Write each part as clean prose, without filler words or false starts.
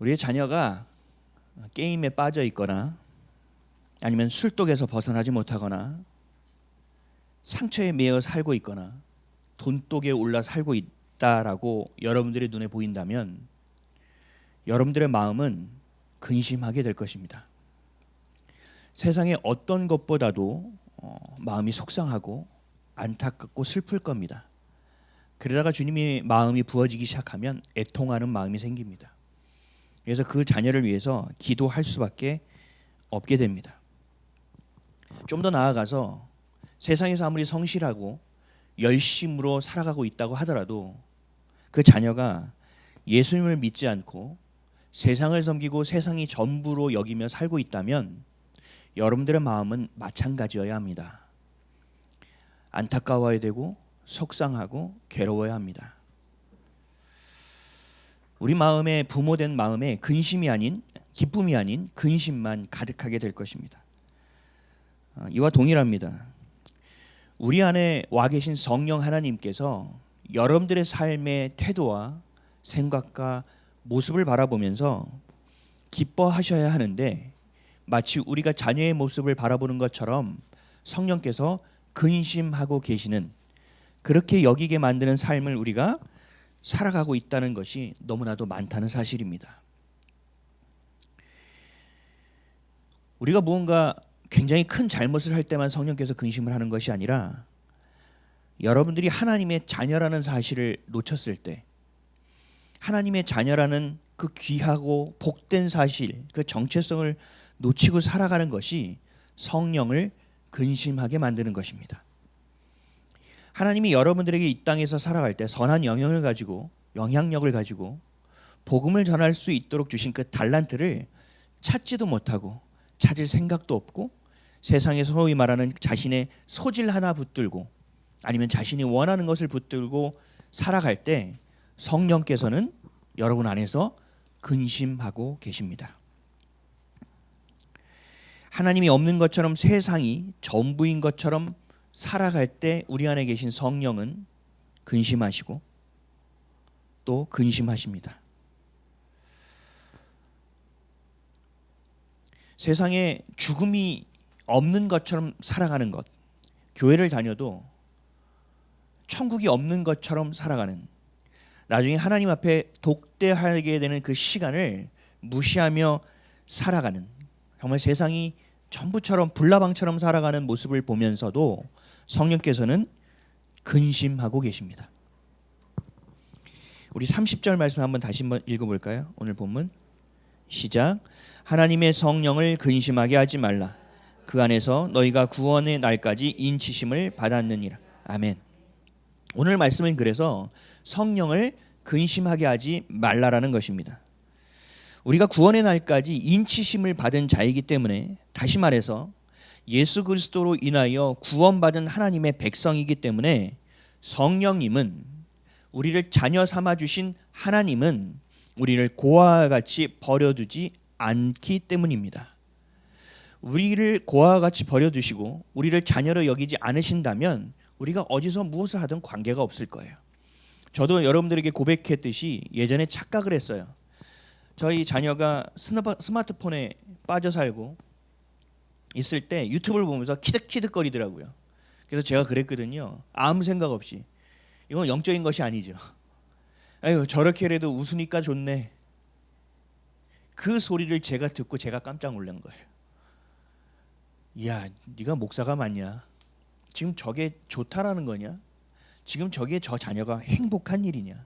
우리의 자녀가 게임에 빠져 있거나 아니면 술독에서 벗어나지 못하거나 상처에 매여 살고 있거나 돈독에 올라 살고 있다라고 여러분들의 눈에 보인다면 여러분들의 마음은 근심하게 될 것입니다. 세상의 어떤 것보다도 마음이 속상하고 안타깝고 슬플 겁니다. 그러다가 주님의 마음이 부어지기 시작하면 애통하는 마음이 생깁니다. 그래서 그 자녀를 위해서 기도할 수밖에 없게 됩니다. 좀 더 나아가서 세상에서 아무리 성실하고 열심으로 살아가고 있다고 하더라도 그 자녀가 예수님을 믿지 않고 세상을 섬기고 세상이 전부로 여기며 살고 있다면 여러분들의 마음은 마찬가지여야 합니다. 안타까워야 되고 속상하고 괴로워야 합니다. 우리 마음에 부모된 마음에 근심이 아닌 기쁨이 아닌 근심만 가득하게 될 것입니다. 이와 동일합니다. 우리 안에 와 계신 성령 하나님께서 여러분들의 삶의 태도와 생각과 모습을 바라보면서 기뻐하셔야 하는데 마치 우리가 자녀의 모습을 바라보는 것처럼 성령께서 근심하고 계시는 그렇게 여기게 만드는 삶을 우리가 살아가고 있다는 것이 너무나도 많다는 사실입니다. 우리가 무언가 굉장히 큰 잘못을 할 때만 성령께서 근심을 하는 것이 아니라 여러분들이 하나님의 자녀라는 사실을 놓쳤을 때 하나님의 자녀라는 그 귀하고 복된 사실, 그 정체성을 놓치고 살아가는 것이 성령을 근심하게 만드는 것입니다. 하나님이 여러분들에게 이 땅에서 살아갈 때 선한 영향력을 가지고 복음을 전할 수 있도록 주신 그 달란트를 찾지도 못하고 찾을 생각도 없고 세상에서 소위 말하는 자신의 소질 하나 붙들고 아니면 자신이 원하는 것을 붙들고 살아갈 때 성령께서는 여러분 안에서 근심하고 계십니다. 하나님이 없는 것처럼 세상이 전부인 것처럼 살아갈 때 우리 안에 계신 성령은 근심하시고 또 근심하십니다. 세상에 죽음이 없는 것처럼 살아가는 것, 교회를 다녀도 천국이 없는 것처럼 살아가는, 나중에 하나님 앞에 독대하게 되는 그 시간을 무시하며 살아가는, 정말 세상이 전부처럼 불나방처럼 살아가는 모습을 보면서도 성령께서는 근심하고 계십니다. 우리 30절 말씀 한번 다시 한번 읽어볼까요? 오늘 본문 시작. 하나님의 성령을 근심하게 하지 말라. 그 안에서 너희가 구원의 날까지 인치심을 받았느니라. 아멘. 오늘 말씀은 그래서 성령을 근심하게 하지 말라라는 것입니다. 우리가 구원의 날까지 인치심을 받은 자이기 때문에, 다시 말해서 예수 그리스도로 인하여 구원받은 하나님의 백성이기 때문에 성령님은, 우리를 자녀 삼아 주신 하나님은 우리를 고아와 같이 버려두지 않기 때문입니다. 우리를 고아와 같이 버려두시고 우리를 자녀로 여기지 않으신다면 우리가 어디서 무엇을 하든 관계가 없을 거예요. 저도 여러분들에게 고백했듯이 예전에 착각을 했어요. 저희 자녀가 스마트폰에 빠져 살고 있을 때 유튜브를 보면서 키득키득거리더라고요. 그래서 제가 그랬거든요. 아무 생각 없이. 이건 영적인 것이 아니죠. 아유, 저렇게라도 웃으니까 좋네. 그 소리를 제가 듣고 제가 깜짝 놀란 거예요. 야, 네가 목사가 맞냐? 지금 저게 좋다라는 거냐? 지금 저게 저 자녀가 행복한 일이냐?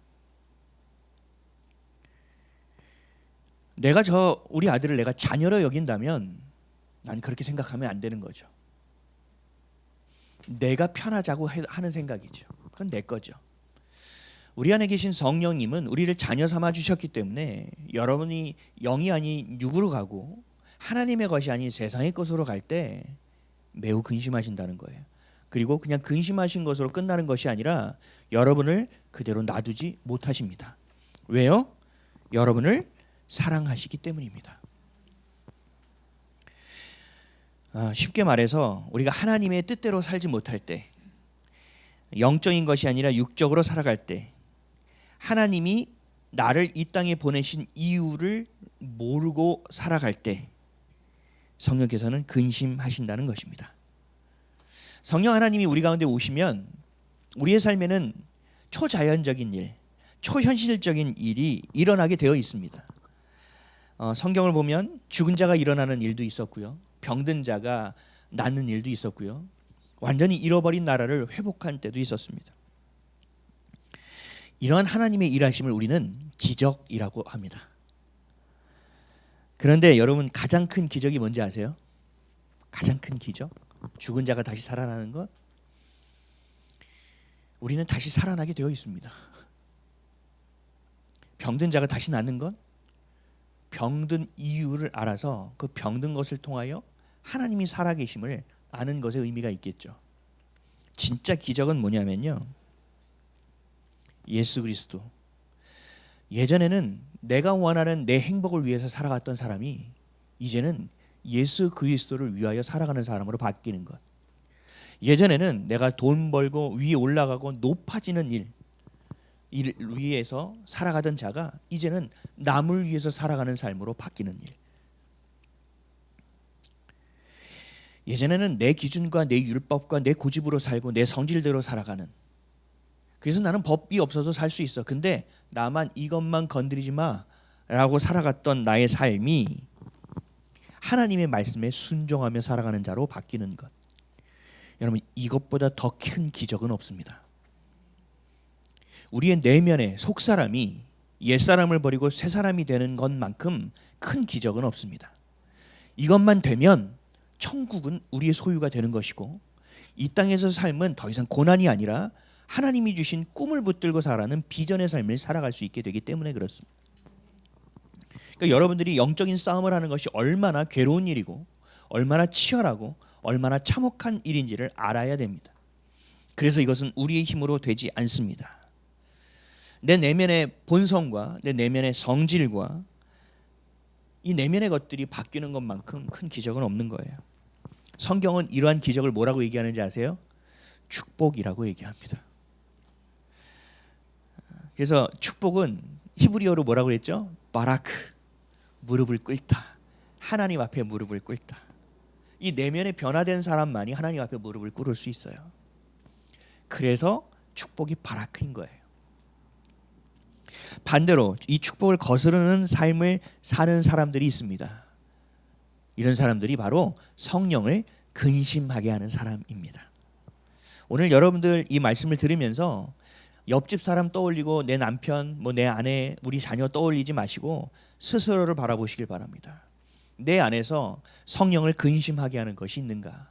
내가 우리 아들을 내가 자녀로 여긴다면 난 그렇게 생각하면 안 되는 거죠. 내가 편하자고 하는 생각이죠. 그건 내 거죠. 우리 안에 계신 성령님은 우리를 자녀 삼아 주셨기 때문에 여러분이 영이 아닌 육으로 가고 하나님의 것이 아닌 세상의 것으로 갈 때 매우 근심하신다는 거예요. 그리고 그냥 근심하신 것으로 끝나는 것이 아니라 여러분을 그대로 놔두지 못하십니다. 왜요? 여러분을 사랑하시기 때문입니다. 쉽게 말해서 우리가 하나님의 뜻대로 살지 못할 때, 영적인 것이 아니라 육적으로 살아갈 때 하나님이 나를 이 땅에 보내신 이유를 모르고 살아갈 때 성령께서는 근심하신다는 것입니다. 성령 하나님이 우리 가운데 오시면 우리의 삶에는 초자연적인 일, 초현실적인 일이 일어나게 되어 있습니다. 성경을 보면 죽은 자가 일어나는 일도 있었고요, 병든 자가 낫는 일도 있었고요, 완전히 잃어버린 나라를 회복한 때도 있었습니다. 이러한 하나님의 일하심을 우리는 기적이라고 합니다. 그런데 여러분, 가장 큰 기적이 뭔지 아세요? 가장 큰 기적? 죽은 자가 다시 살아나는 것? 우리는 다시 살아나게 되어 있습니다. 병든 자가 다시 낫는 것? 병든 이유를 알아서 그 병든 것을 통하여 하나님이 살아계심을 아는 것에 의미가 있겠죠. 진짜 기적은 뭐냐면요, 예수 그리스도. 예전에는 내가 원하는 내 행복을 위해서 살아갔던 사람이 이제는 예수 그리스도를 위하여 살아가는 사람으로 바뀌는 것. 예전에는 내가 돈 벌고 위에 올라가고 높아지는 일 위해서 살아가던 자가 이제는 남을 위해서 살아가는 삶으로 바뀌는 일. 예전에는 내 기준과 내 율법과 내 고집으로 살고 내 성질대로 살아가는, 그래서 나는 법이 없어도 살 수 있어, 근데 나만 이것만 건드리지 마라고 살아갔던 나의 삶이 하나님의 말씀에 순종하며 살아가는 자로 바뀌는 것. 여러분, 이것보다 더 큰 기적은 없습니다. 우리의 내면의 속사람이 옛사람을 버리고 새사람이 되는 것만큼 큰 기적은 없습니다. 이것만 되면 천국은 우리의 소유가 되는 것이고, 이 땅에서 삶은 더 이상 고난이 아니라 하나님이 주신 꿈을 붙들고 살아가는 비전의 삶을 살아갈 수 있게 되기 때문에 그렇습니다. 그러니까 여러분들이 영적인 싸움을 하는 것이 얼마나 괴로운 일이고 얼마나 치열하고 얼마나 참혹한 일인지를 알아야 됩니다. 그래서 이것은 우리의 힘으로 되지 않습니다. 내 내면의 본성과 내 내면의 성질과 이 내면의 것들이 바뀌는 것만큼 큰 기적은 없는 거예요. 성경은 이러한 기적을 뭐라고 얘기하는지 아세요? 축복이라고 얘기합니다. 그래서 축복은 히브리어로 뭐라고 했죠? 바라크, 무릎을 꿇다. 하나님 앞에 무릎을 꿇다. 이 내면에 변화된 사람만이 하나님 앞에 무릎을 꿇을 수 있어요. 그래서 축복이 바라크인 거예요. 반대로 이 축복을 거스르는 삶을 사는 사람들이 있습니다. 이런 사람들이 바로 성령을 근심하게 하는 사람입니다. 오늘 여러분들 이 말씀을 들으면서 옆집 사람 떠올리고 내 남편, 내 아내, 우리 자녀 떠올리지 마시고 스스로를 바라보시길 바랍니다. 내 안에서 성령을 근심하게 하는 것이 있는가?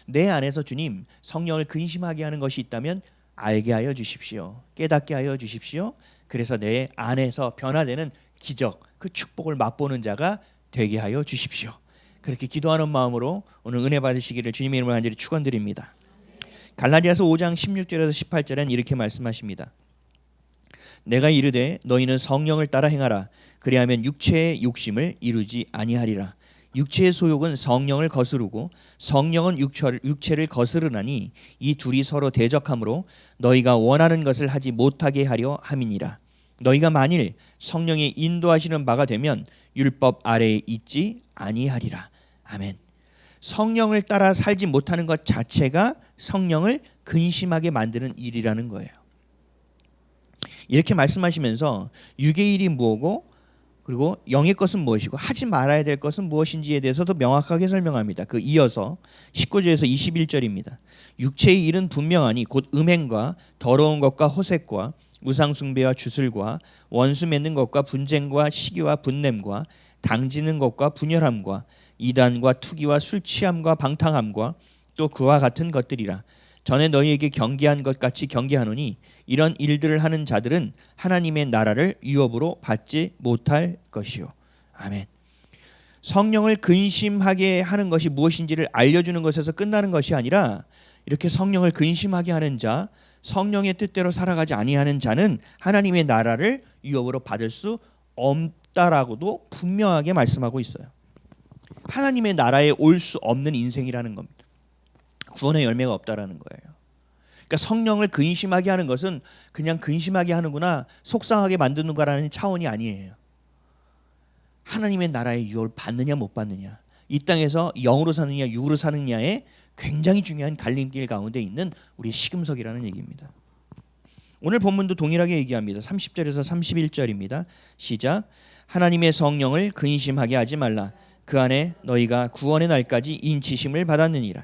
내 안에서 주님, 성령을 근심하게 하는 것이 있다면 알게 하여 주십시오. 깨닫게 하여 주십시오. 그래서 내 안에서 변화되는 기적, 그 축복을 맛보는 자가 되게 하여 주십시오. 그렇게 기도하는 마음으로 오늘 은혜 받으시기를 주님의 이름으로 간절히 축원드립니다. 갈라디아서 5장 16절에서 18절엔 이렇게 말씀하십니다. 내가 이르되 너희는 성령을 따라 행하라. 그리하면 육체의 욕심을 이루지 아니하리라. 육체의 소욕은 성령을 거스르고 성령은 육체를 거스르나니 이 둘이 서로 대적하므로 너희가 원하는 것을 하지 못하게 하려 함이니라. 너희가 만일 성령이 인도하시는 바가 되면 율법 아래에 있지 아니하리라. 아멘. 성령을 따라 살지 못하는 것 자체가 성령을 근심하게 만드는 일이라는 거예요. 이렇게 말씀하시면서 육의 일이 무엇고 그리고 영의 것은 무엇이고 하지 말아야 될 것은 무엇인지에 대해서도 명확하게 설명합니다. 그 이어서 19절에서 21절입니다. 육체의 일은 분명하니 곧 음행과 더러운 것과 호색과 우상숭배와 주술과 원수 맺는 것과 분쟁과 시기와 분냄과 당지는 것과 분열함과 이단과 투기와 술취함과 방탕함과 또 그와 같은 것들이라. 전에 너희에게 경계한 것 같이 경계하노니 이런 일들을 하는 자들은 하나님의 나라를 유업으로 받지 못할 것이요. 아멘. 성령을 근심하게 하는 것이 무엇인지를 알려주는 것에서 끝나는 것이 아니라 이렇게 성령을 근심하게 하는 자, 성령의 뜻대로 살아가지 아니하는 자는 하나님의 나라를 유업으로 받을 수 없다라고도 분명하게 말씀하고 있어요. 하나님의 나라에 올 수 없는 인생이라는 겁니다. 구원의 열매가 없다라는 거예요. 그러니까 성령을 근심하게 하는 것은 그냥 근심하게 하는구나, 속상하게 만드는가라는 차원이 아니에요. 하나님의 나라의 유업을 받느냐 못 받느냐, 이 땅에서 영으로 사느냐 육으로 사느냐의 굉장히 중요한 갈림길 가운데 있는 우리 시금석이라는 얘기입니다. 오늘 본문도 동일하게 얘기합니다. 30절에서 31절입니다. 시작. 하나님의 성령을 근심하게 하지 말라. 그 안에 너희가 구원의 날까지 인치심을 받았느니라.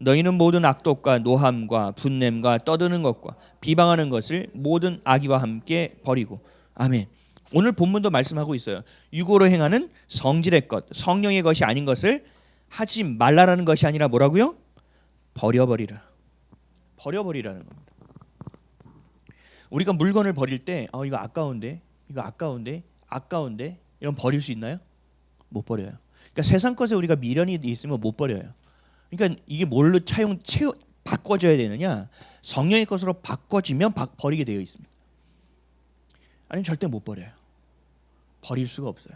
너희는 모든 악독과 노함과 분냄과 떠드는 것과 비방하는 것을 모든 악의와 함께 버리고. 아멘. 오늘 본문도 말씀하고 있어요. 육으로 행하는 성질의 것, 성령의 것이 아닌 것을 하지 말라라는 것이 아니라 뭐라고요? 버려버리라. 버려버리라는 겁니다. 우리가 물건을 버릴 때 이거 아까운데, 이거 아까운데, 아까운데 이런 버릴 수 있나요? 못 버려요. 그러니까 세상 것에 우리가 미련이 있으면 못 버려요. 그러니까 이게 뭘로 바꿔줘야 되느냐? 성령의 것으로 바꿔지면 버리게 되어 있습니다. 아니면 절대 못 버려요. 버릴 수가 없어요.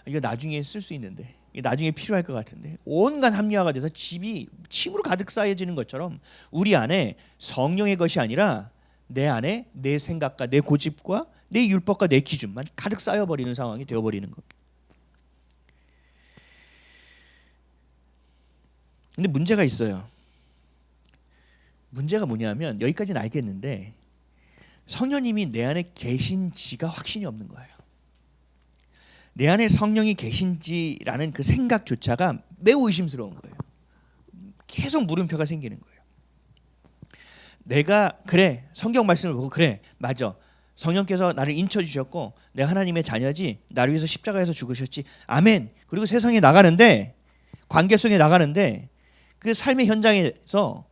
이거 나중에 쓸 수 있는데, 이게 나중에 필요할 것 같은데, 온갖 합리화가 돼서 집이 침으로 가득 쌓여지는 것처럼 우리 안에 성령의 것이 아니라 내 안에 내 생각과 내 고집과 내 율법과 내 기준만 가득 쌓여버리는 상황이 되어버리는 겁니다. 근데 문제가 있어요. 문제가 뭐냐면, 여기까지는 알겠는데 성령님이 내 안에 계신지가 확신이 없는 거예요. 내 안에 성령이 계신지라는 그 생각조차가 매우 의심스러운 거예요. 계속 물음표가 생기는 거예요. 내가 그래, 성경 말씀을 보고 그래, 맞아, 성령께서 나를 인쳐주셨고 내가 하나님의 자녀지, 나를 위해서 십자가에서 죽으셨지, 아멘. 그리고 세상에 나가는데, 관계 속에 나가는데 그 삶의 현장에서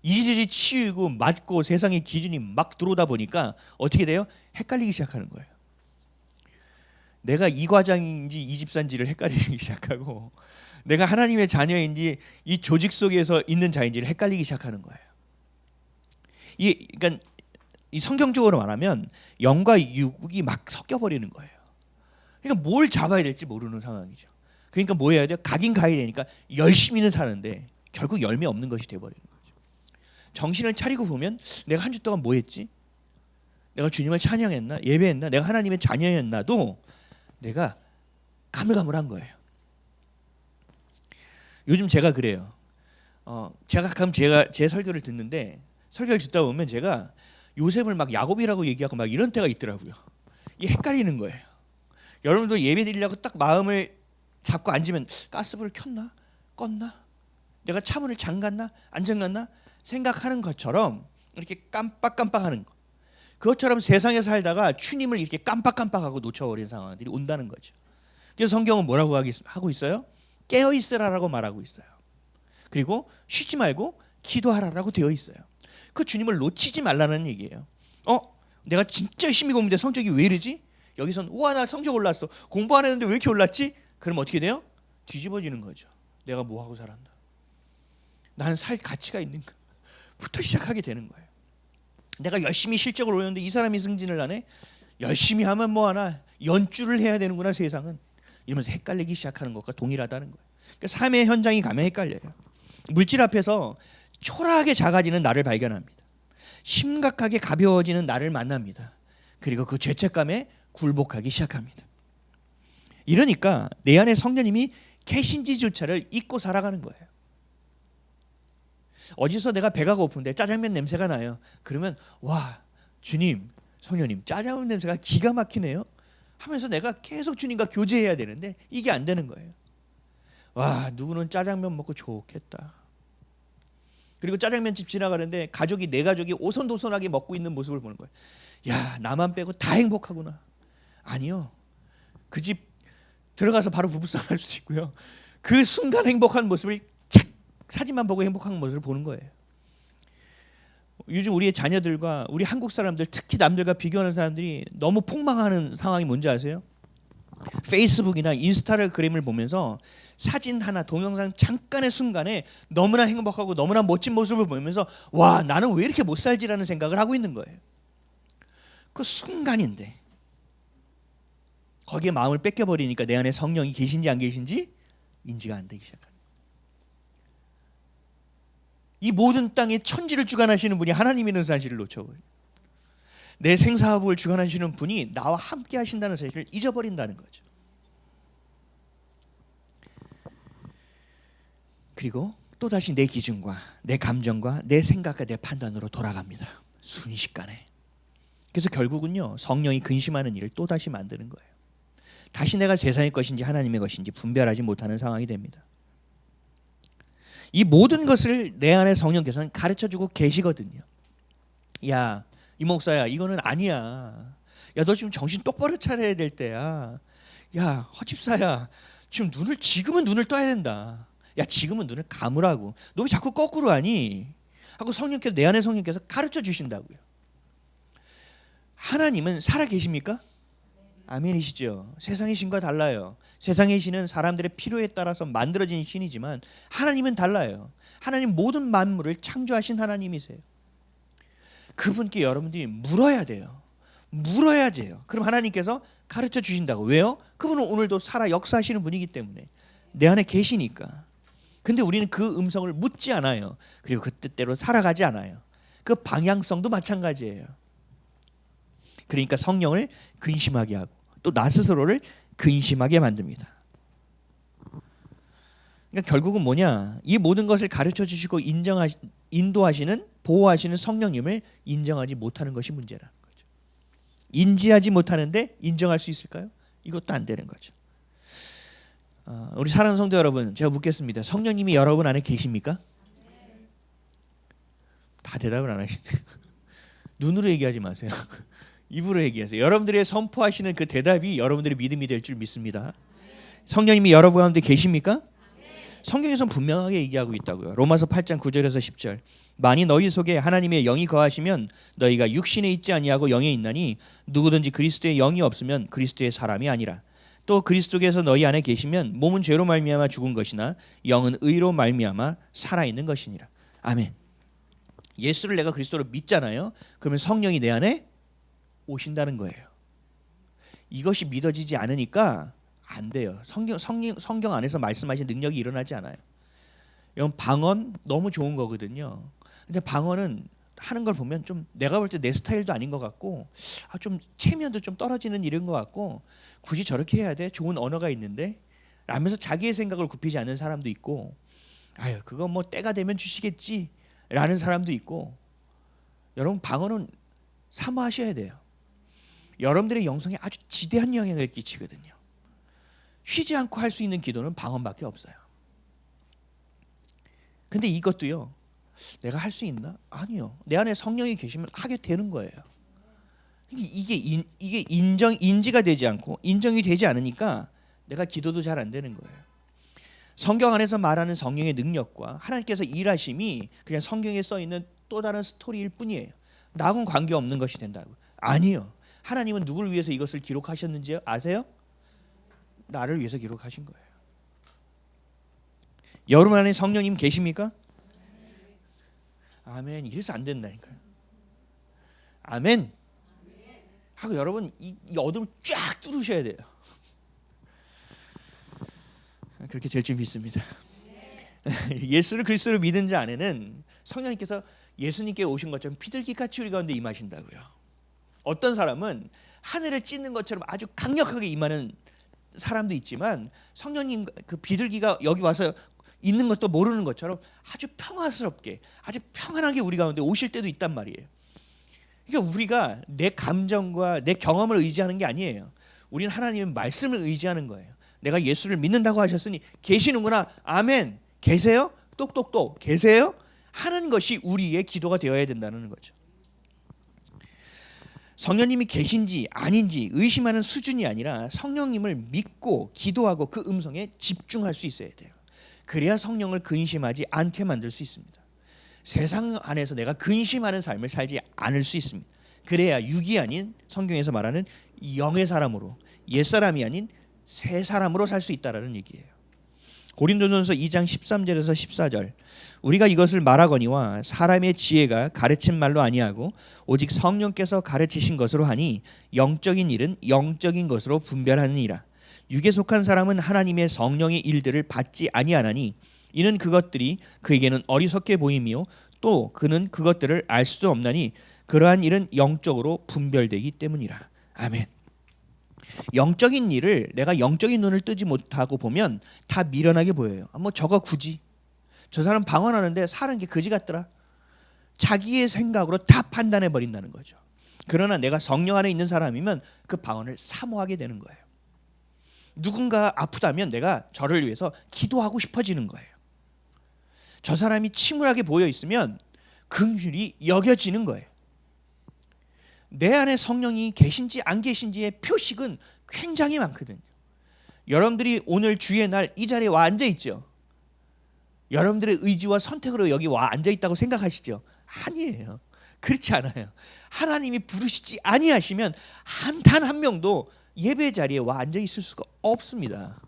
이질이 치이고 맞고 세상의 기준이 막 들어오다 보니까 어떻게 돼요? 헷갈리기 시작하는 거예요. 내가 이 과장인지 이 집사인지를 헷갈리기 시작하고, 내가 하나님의 자녀인지 이 조직 속에서 있는 자인지를 헷갈리기 시작하는 거예요. 그러니까 이 성경적으로 말하면 영과 육이 막 섞여버리는 거예요. 그러니까 뭘 잡아야 될지 모르는 상황이죠. 그러니까 뭐 해야 돼요? 가긴 가야 되니까 열심히는 사는데 결국 열매 없는 것이 돼버리는 거죠. 정신을 차리고 보면 내가 한 주 동안 뭐 했지? 내가 주님을 찬양했나? 예배했나? 내가 하나님의 자녀였나도 내가 가물가물한 거예요. 요즘 제가 그래요. 제가 가끔 제 설교를 듣는데, 설교를 듣다 보면 제가 요셉을 막 야곱이라고 얘기하고 막 이런 때가 있더라고요. 이게 헷갈리는 거예요. 여러분도 예배 드리려고 딱 마음을 잡고 앉으면 가스불을 켰나? 껐나? 내가 차문을 잠갔나? 안 잠갔나? 생각하는 것처럼 이렇게 깜빡깜빡하는 거. 그것처럼 세상에 살다가 주님을 이렇게 깜빡깜빡하고 놓쳐버린 상황들이 온다는 거죠. 그래서 성경은 뭐라고 하고 있어요? 깨어 있으라라고 말하고 있어요. 그리고 쉬지 말고 기도하라라고 되어 있어요. 그 주님을 놓치지 말라는 얘기예요. 내가 진짜 열심히 공부했는데 성적이 왜 이러지? 여기선 우와, 나 성적 올랐어. 공부 안 했는데 왜 이렇게 올랐지? 그럼 어떻게 돼요? 뒤집어지는 거죠. 내가 뭐 하고 살았나? 나는 살 가치가 있는가? 부터 시작하게 되는 거예요. 내가 열심히 실적을 올렸는데 이 사람이 승진을 하네? 열심히 하면 뭐 하나? 연주를 해야 되는구나 세상은. 이러면서 헷갈리기 시작하는 것과 동일하다는 거예요. 그러니까 삶의 현장이 가면 헷갈려요. 물질 앞에서 초라하게 작아지는 나를 발견합니다. 심각하게 가벼워지는 나를 만납니다. 그리고 그 죄책감에 굴복하기 시작합니다. 이러니까 내 안에 성령님이 계신지조차를 잊고 살아가는 거예요. 어디서 내가 배가 고픈데 짜장면 냄새가 나요. 그러면 와, 주님, 성령님, 짜장면 냄새가 기가 막히네요 하면서 내가 계속 주님과 교제해야 되는데 이게 안 되는 거예요. 와, 누구는 짜장면 먹고 좋겠다. 그리고 짜장면집 지나가는데 내 가족이 오손도손하게 먹고 있는 모습을 보는 거예요. 야, 나만 빼고 다 행복하구나. 아니요. 그 집 들어가서 바로 부부싸움 할 수도 있고요. 그 순간 행복한 모습을 사진만 보고 행복한 모습을 보는 거예요. 요즘 우리의 자녀들과 우리 한국 사람들, 특히 남들과 비교하는 사람들이 너무 폭망하는 상황이 뭔지 아세요? 페이스북이나 인스타그램을 보면서 사진 하나, 동영상 잠깐의 순간에 너무나 행복하고 너무나 멋진 모습을 보면서 와, 나는 왜 이렇게 못 살지라는 생각을 하고 있는 거예요. 그 순간인데 거기에 마음을 뺏겨버리니까 내 안에 성령이 계신지 안 계신지 인지가 안 되기 시작합니다. 이 모든 땅의 천지를 주관하시는 분이 하나님이라는 사실을 놓쳐버려요. 내 생사업을 주관하시는 분이 나와 함께 하신다는 사실을 잊어버린다는 거죠. 그리고 또다시 내 기준과 내 감정과 내 생각과 내 판단으로 돌아갑니다. 순식간에. 그래서 결국은요, 성령이 근심하는 일을 또다시 만드는 거예요. 다시 내가 세상의 것인지 하나님의 것인지 분별하지 못하는 상황이 됩니다. 이 모든 것을 내 안에 성령께서는 가르쳐주고 계시거든요. 야, 이 목사야, 이거는 아니야. 야, 너 지금 정신 똑바로 차려야 될 때야. 야, 허집사야, 지금은 눈을 떠야 된다. 야, 지금은 눈을 감으라고. 너 왜 자꾸 거꾸로 하니? 하고 성령께서, 내 안에 성령께서 가르쳐 주신다고요. 하나님은 살아 계십니까? 아멘이시죠. 세상의 신과 달라요. 세상의 신은 사람들의 필요에 따라서 만들어진 신이지만 하나님은 달라요. 하나님 모든 만물을 창조하신 하나님이세요. 그분께 여러분들이 물어야 돼요. 물어야 돼요. 그럼 하나님께서 가르쳐 주신다고. 왜요? 그분은 오늘도 살아 역사하시는 분이기 때문에 내 안에 계시니까. 근데 우리는 그 음성을 묻지 않아요. 그리고 그 뜻대로 살아가지 않아요. 그 방향성도 마찬가지예요. 그러니까 성령을 근심하게 하고 또 나 스스로를 근심하게 만듭니다. 그러니까 결국은 뭐냐? 이 모든 것을 가르쳐 주시고 인도하시는, 보호하시는 성령님을 인정하지 못하는 것이 문제라는 거죠. 인지하지 못하는데 인정할 수 있을까요? 이것도 안 되는 거죠. 우리 사랑하는 성도 여러분, 제가 묻겠습니다. 성령님이 여러분 안에 계십니까? 다 대답을 안 하시네요. 눈으로 얘기하지 마세요. 입으로 얘기하세요. 여러분들의 선포하시는 그 대답이 여러분들의 믿음이 될 줄 믿습니다. 성령님이 여러분 가운데 계십니까? 성경에서는 분명하게 얘기하고 있다고요. 로마서 8장 9절에서 10절. 만일 너희 속에 하나님의 영이 거하시면 너희가 육신에 있지 아니하고 영에 있나니 누구든지 그리스도의 영이 없으면 그리스도의 사람이 아니라. 또 그리스도께서 너희 안에 계시면 몸은 죄로 말미암아 죽은 것이나 영은 의로 말미암아 살아있는 것이니라. 아멘. 예수를 내가 그리스도로 믿잖아요. 그러면 성령이 내 안에 오신다는 거예요. 이것이 믿어지지 않으니까 안 돼요. 성경 안에서 말씀하신 능력이 일어나지 않아요. 이건 방언 너무 좋은 거거든요. 근데 방언은 하는 걸 보면 좀 내가 볼 때 내 스타일도 아닌 것 같고, 좀 체면도 좀 떨어지는 일인 것 같고, 굳이 저렇게 해야 돼? 좋은 언어가 있는데? 라면서 자기의 생각을 굽히지 않는 사람도 있고, 아유 그거 뭐 때가 되면 주시겠지 라는 사람도 있고. 여러분, 방언은 사모하셔야 돼요. 여러분들의 영성에 아주 지대한 영향을 끼치거든요. 쉬지 않고 할 수 있는 기도는 방언밖에 없어요. 근데 이것도요, 내가 할 수 있나? 아니요. 내 안에 성령이 계시면 하게 되는 거예요. 이게 인지가 되지 않고 인정이 되지 않으니까 내가 기도도 잘 안 되는 거예요. 성경 안에서 말하는 성령의 능력과 하나님께서 일하심이 그냥 성경에 써 있는 또 다른 스토리일 뿐이에요. 나하고는 관계없는 것이 된다고. 아니요. 하나님은 누구를 위해서 이것을 기록하셨는지 아세요? 나를 위해서 기록하신 거예요. 여러분 안에 성령님 계십니까? 아멘. 이래서 안 된다니까요. 아멘. 하고 여러분 이 어둠을 쫙 뚫으셔야 돼요. 그렇게 될 줄 믿습니다. 예수를 그리스도로 믿은 자 안에는 성령님께서 예수님께 오신 것처럼 비둘기같이 우리 가운데 임하신다고요. 어떤 사람은 하늘을 찢는 것처럼 아주 강력하게 임하는 사람도 있지만 성령님 그 비둘기가 여기 와서 있는 것도 모르는 것처럼 아주 평화스럽게, 아주 평안하게 우리 가운데 오실 때도 있단 말이에요. 그러니까 우리가 내 감정과 내 경험을 의지하는 게 아니에요. 우리는 하나님의 말씀을 의지하는 거예요. 내가 예수를 믿는다고 하셨으니 계시는구나. 아멘. 계세요? 똑똑똑 계세요? 하는 것이 우리의 기도가 되어야 된다는 거죠. 성령님이 계신지 아닌지 의심하는 수준이 아니라 성령님을 믿고 기도하고 그 음성에 집중할 수 있어야 돼요. 그래야 성령을 근심하지 않게 만들 수 있습니다. 세상 안에서 내가 근심하는 삶을 살지 않을 수 있습니다. 그래야 육이 아닌 성경에서 말하는 영의 사람으로, 옛사람이 아닌 새 사람으로 살 수 있다라는 얘기예요. 고린도전서 2장 13절에서 14절. 우리가 이것을 말하거니와 사람의 지혜가 가르친 말로 아니하고 오직 성령께서 가르치신 것으로 하니 영적인 일은 영적인 것으로 분별하느니라. 육에 속한 사람은 하나님의 성령의 일들을 받지 아니하나니 이는 그것들이 그에게는 어리석게 보임이요 또 그는 그것들을 알 수도 없나니 그러한 일은 영적으로 분별되기 때문이라. 아멘. 영적인 일을 내가 영적인 눈을 뜨지 못하고 보면 다 미련하게 보여요. 뭐 저거 굳이 저 사람 방언하는데 사는 게 거지 같더라. 자기의 생각으로 다 판단해 버린다는 거죠. 그러나 내가 성령 안에 있는 사람이면 그 방언을 사모하게 되는 거예요. 누군가 아프다면 내가 저를 위해서 기도하고 싶어지는 거예요. 저 사람이 침울하게 보여 있으면 긍휼이 여겨지는 거예요. 내 안에 성령이 계신지 안 계신지의 표식은 굉장히 많거든요. 여러분들이 오늘 주의 날 이 자리에 와 앉아 있죠. 여러분들의 의지와 선택으로 여기 와 앉아 있다고 생각하시죠? 아니에요. 그렇지 않아요. 하나님이 부르시지 아니하시면 단 한 명도 예배 자리에 와 앉아 있을 수가 없습니다.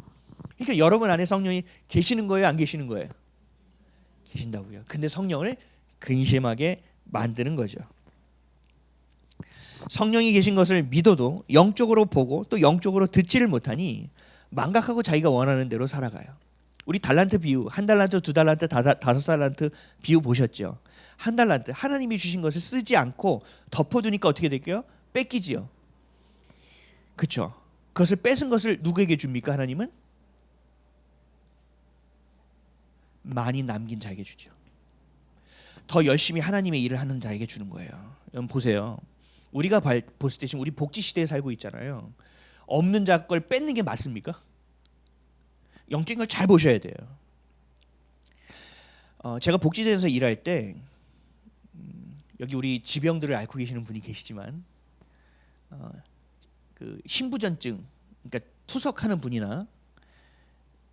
그러니까 여러분 안에 성령이 계시는 거예요, 안 계시는 거예요? 계신다고요. 근데 성령을 근심하게 만드는 거죠. 성령이 계신 것을 믿어도 영적으로 보고 또 영적으로 듣지를 못하니 망각하고 자기가 원하는 대로 살아가요. 우리 달란트 비유, 1달란트, 2달란트, 5달란트 비유 보셨죠? 1달란트, 하나님이 주신 것을 쓰지 않고 덮어두니까 어떻게 될까요? 뺏기지요. 그렇죠? 그것을 뺏은 것을 누구에게 줍니까? 하나님은 많이 남긴 자에게 주죠. 더 열심히 하나님의 일을 하는 자에게 주는 거예요. 여러분 보세요. 우리가 봤을 때 지금 우리 복지 시대에 살고 있잖아요. 없는 자 걸 뺏는 게 맞습니까? 영적인 걸 잘 보셔야 돼요. 제가 복지대에서 일할 때 여기 우리 지병들을 앓고 계시는 분이 계시지만 그 신부전증, 그러니까 투석하는 분이나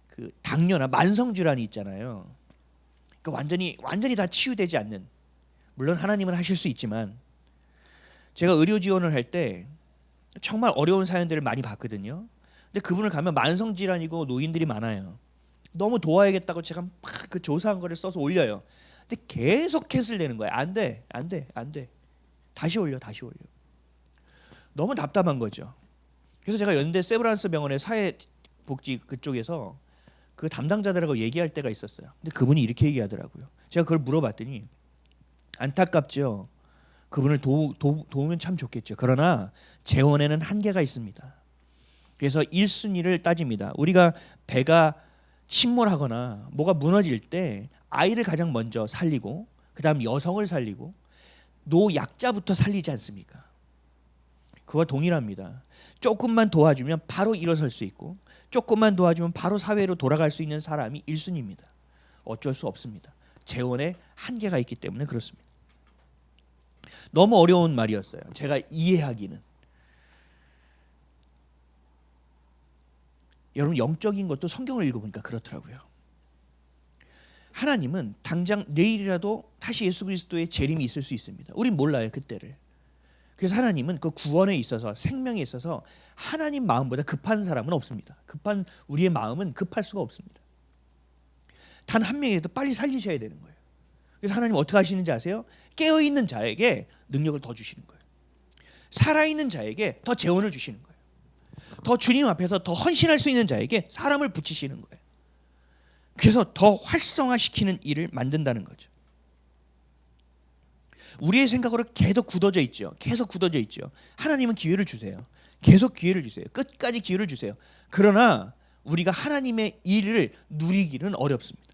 그 당뇨나 만성 질환이 있잖아요. 그러니까 완전히 다 치유되지 않는, 물론 하나님은 하실 수 있지만 제가 의료 지원을 할 때 정말 어려운 사연들을 많이 봤거든요. 근데 그분을 가면 만성 질환이고 노인들이 많아요. 너무 도와야겠다고 제가 막 그 조사한 거를 써서 올려요. 근데 계속 캔슬되는 거예요. 안 돼. 다시 올려. 너무 답답한 거죠. 그래서 제가 연대 세브란스 병원의 사회복지 그쪽에서 그 담당자들하고 얘기할 때가 있었어요. 근데 그분이 이렇게 얘기하더라고요. 제가 그걸 물어봤더니 안타깝죠. 그분을 도우면 참 좋겠죠. 그러나 재원에는 한계가 있습니다. 그래서 1순위를 따집니다. 우리가 배가 침몰하거나 뭐가 무너질 때 아이를 가장 먼저 살리고 그다음 여성을 살리고 노약자부터 살리지 않습니까? 그와 동일합니다. 조금만 도와주면 바로 일어설 수 있고 조금만 도와주면 바로 사회로 돌아갈 수 있는 사람이 1순위입니다. 어쩔 수 없습니다. 재원에 한계가 있기 때문에 그렇습니다. 너무 어려운 말이었어요. 제가 이해하기는. 여러분 영적인 것도 성경을 읽어보니까 그렇더라고요. 하나님은 당장 내일이라도 다시 예수 그리스도의 재림이 있을 수 있습니다. 우린 몰라요 그때를. 그래서 하나님은 그 구원에 있어서 생명에 있어서 하나님 마음보다 급한 사람은 없습니다. 급한 우리의 마음은 급할 수가 없습니다. 단 한 명이라도 빨리 살리셔야 되는 거예요. 그래서 하나님 어떻게 하시는지 아세요? 깨어있는 자에게 능력을 더 주시는 거예요. 살아있는 자에게 더 재원을 주시는 거예요. 더 주님 앞에서 더 헌신할 수 있는 자에게 사람을 붙이시는 거예요. 그래서 더 활성화시키는 일을 만든다는 거죠. 우리의 생각으로 계속 굳어져 있죠. 하나님은 기회를 주세요. 계속 기회를 주세요. 끝까지 기회를 주세요. 그러나 우리가 하나님의 일을 누리기는 어렵습니다.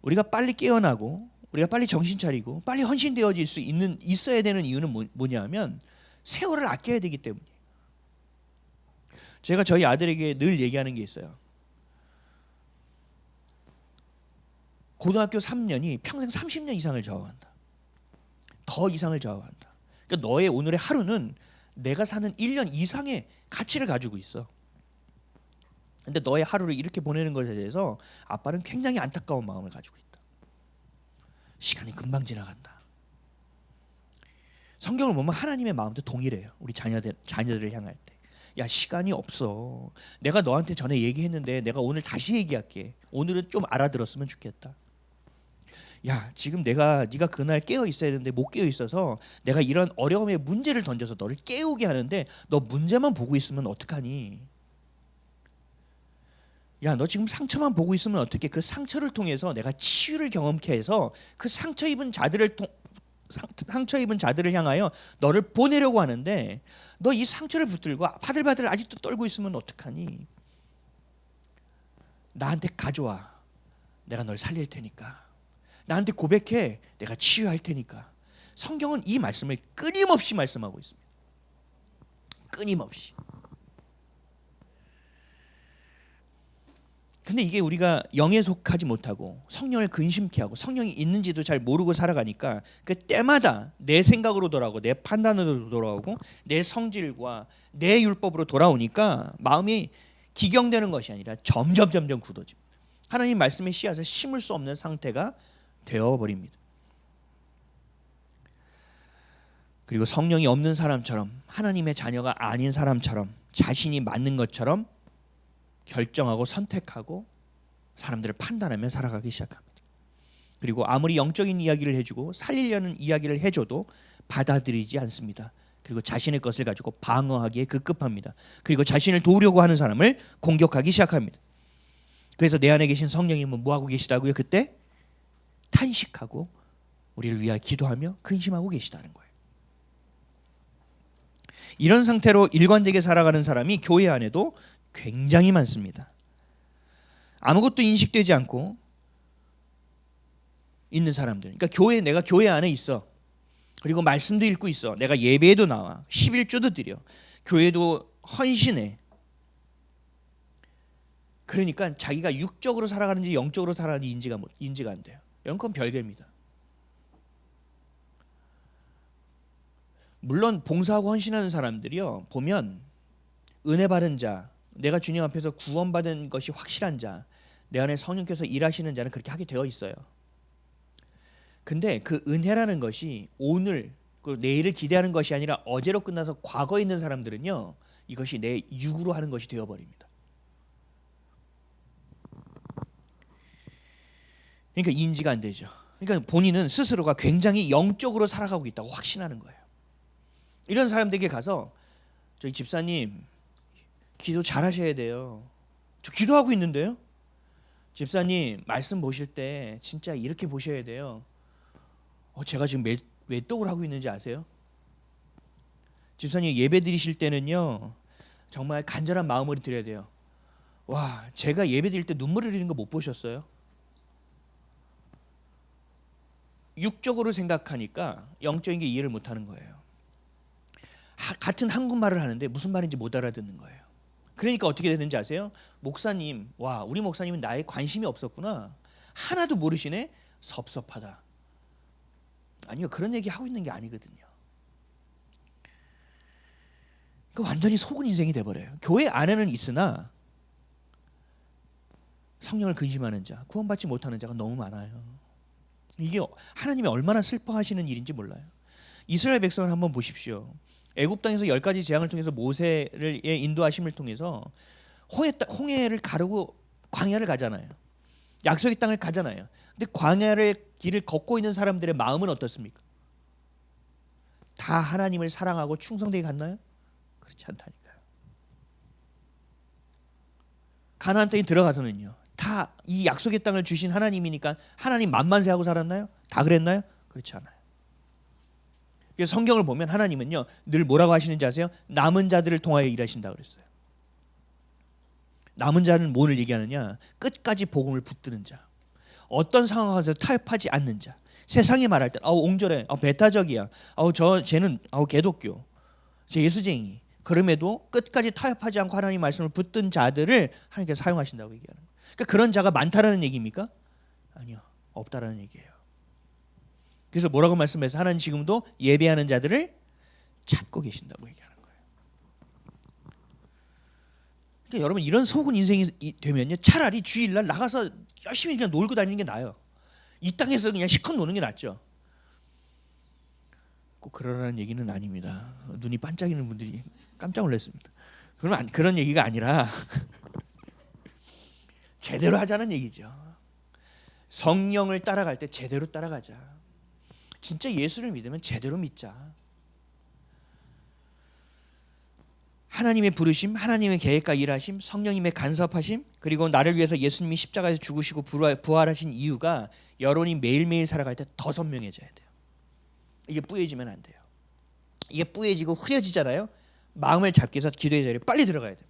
우리가 빨리 깨어나고 우리가 빨리 정신 차리고 빨리 헌신되어질 수 있어야 되는 이유는 뭐냐면 세월을 아껴야 되기 때문이에요. 제가 저희 아들에게 늘 얘기하는 게 있어요. 고등학교 3년이 평생 30년 이상을 좌우한다. 더 이상을 좌우한다. 그러니까 너의 오늘의 하루는 내가 사는 1년 이상의 가치를 가지고 있어. 근데 너의 하루를 이렇게 보내는 것에 대해서 아빠는 굉장히 안타까운 마음을 가지고 있다. 시간이 금방 지나간다. 성경을 보면 하나님의 마음도 동일해요. 우리 자녀들을 향할 때. 야 시간이 없어. 내가 너한테 전에 얘기했는데 내가 오늘 다시 얘기할게. 오늘은 좀 알아들었으면 좋겠다. 야 지금 네가 그날 깨어 있어야 되는데 못 깨어 있어서 내가 이런 어려움의 문제를 던져서 너를 깨우게 하는데 너 문제만 보고 있으면 어떡하니? 야 너 지금 상처만 보고 있으면 어떡해? 그 상처를 통해서 내가 치유를 경험케 해서 그 상처 입은 자들을 향하여 너를 보내려고 하는데 너 이 상처를 붙들고 바들바들 아직도 떨고 있으면 어떡하니? 나한테 가져와. 내가 널 살릴 테니까. 나한테 고백해. 내가 치유할 테니까. 성경은 이 말씀을 끊임없이 말씀하고 있습니다. 끊임없이. 근데 이게 우리가 영에 속하지 못하고 성령을 근심케 하고 성령이 있는지도 잘 모르고 살아가니까 그 때마다 내 생각으로 돌아오고 내 판단으로 돌아오고 내 성질과 내 율법으로 돌아오니까 마음이 기경되는 것이 아니라 점점 굳어집니다. 하나님 말씀의 씨앗을 심을 수 없는 상태가 되어버립니다. 그리고 성령이 없는 사람처럼 하나님의 자녀가 아닌 사람처럼 자신이 맞는 것처럼 결정하고 선택하고 사람들을 판단하며 살아가기 시작합니다. 그리고 아무리 영적인 이야기를 해주고 살리려는 이야기를 해줘도 받아들이지 않습니다. 그리고 자신의 것을 가지고 방어하기에 급급합니다. 그리고 자신을 도우려고 하는 사람을 공격하기 시작합니다. 그래서 내 안에 계신 성령님은 뭐하고 계시다고요? 그때 탄식하고 우리를 위하여 기도하며 근심하고 계시다는 거예요. 이런 상태로 일관되게 살아가는 사람이 교회 안에도 굉장히 많습니다. 아무것도 인식되지 않고 있는 사람들. 그러니까 내가 교회 안에 있어. 그리고 말씀도 읽고 있어. 내가 예배에도 나와. 11조도 드려. 교회도 헌신해. 그러니까 자기가 육적으로 살아가는지 영적으로 살아가는지 인지가 안 돼요. 이런 건 별개입니다. 물론 봉사하고 헌신하는 사람들이요, 보면 은혜 받은 자, 내가 주님 앞에서 구원받은 것이 확실한 자, 내 안에 성령께서 일하시는 자는 그렇게 하게 되어 있어요. 근데 그 은혜라는 것이 오늘 그리고 내일을 기대하는 것이 아니라 어제로 끝나서 과거에 있는 사람들은요, 이것이 내 육으로 하는 것이 되어버립니다. 그러니까 인지가 안 되죠. 그러니까 본인은 스스로가 굉장히 영적으로 살아가고 있다고 확신하는 거예요. 이런 사람들에게 가서 저희 집사님 기도 잘하셔야 돼요. 저 기도하고 있는데요. 집사님 말씀 보실 때 진짜 이렇게 보셔야 돼요. 제가 지금 몇 떡을 하고 있는지 아세요? 집사님 예배 드리실 때는요, 정말 간절한 마음으로 드려야 돼요. 와, 제가 예배 드릴 때 눈물 흘리는 거 못 보셨어요? 육적으로 생각하니까 영적인 게 이해를 못하는 거예요. 같은 한국말을 하는데 무슨 말인지 못 알아듣는 거예요. 그러니까 어떻게 되는지 아세요? 목사님, 와, 우리 목사님은 나에 관심이 없었구나. 하나도 모르시네. 섭섭하다. 아니요, 그런 얘기 하고 있는 게 아니거든요. 그 완전히 속은 인생이 돼버려요. 교회 안에는 있으나 성령을 근심하는 자, 구원받지 못하는 자가 너무 많아요. 이게 하나님이 얼마나 슬퍼하시는 일인지 몰라요. 이스라엘 백성을 한번 보십시오. 애굽 땅에서 10가지 재앙을 통해서 모세를 인도하심을 통해서 홍해를 가르고 광야를 가잖아요. 약속의 땅을 가잖아요. 근데 광야를 길을 걷고 있는 사람들의 마음은 어떻습니까? 다 하나님을 사랑하고 충성되게 갔나요? 그렇지 않다니까요. 가나안 땅에 들어가서는요, 다 이 약속의 땅을 주신 하나님이니까 하나님 만만세하고 살았나요? 다 그랬나요? 그렇지 않아요. 그래서 성경을 보면 하나님은요, 늘 뭐라고 하시는지 아세요? 남은 자들을 통하여 일하신다 그랬어요. 남은 자는 뭐를 얘기하느냐? 끝까지 복음을 붙드는 자, 어떤 상황에서 타협하지 않는 자. 세상이 말할 때 옹졸해, 배타적이야, 쟤는 개독교, 쟤 예수쟁이. 그럼에도 끝까지 타협하지 않고 하나님 말씀을 붙든 자들을 하나님께서 사용하신다고 얘기하는 거예요. 그러니까 그런 자가 많다라는 얘기입니까? 아니요, 없다라는 얘기예요. 그래서 뭐라고 말씀해서 하나님 지금도 예배하는 자들을 찾고 계신다고 얘기하는 거예요. 그러니까 여러분, 이런 속은 인생이 되면요, 차라리 주일날 나가서 열심히 그냥 놀고 다니는 게 나아요. 이 땅에서 그냥 실컷 노는 게 낫죠. 꼭 그러라는 얘기는 아닙니다. 눈이 반짝이는 분들이 깜짝 놀랐습니다. 그런 얘기가 아니라 제대로 하자는 얘기죠. 성령을 따라갈 때 제대로 따라가자. 진짜 예수를 믿으면 제대로 믿자. 하나님의 부르심, 하나님의 계획과 일하심, 성령님의 간섭하심, 그리고 나를 위해서 예수님이 십자가에서 죽으시고 부활하신 이유가 여러분이 매일매일 살아갈 때 더 선명해져야 돼요. 이게 뿌얘지면 안 돼요. 이게 뿌얘지고 흐려지잖아요. 마음을 잡기 위해서 기도의 자리에 빨리 들어가야 돼요.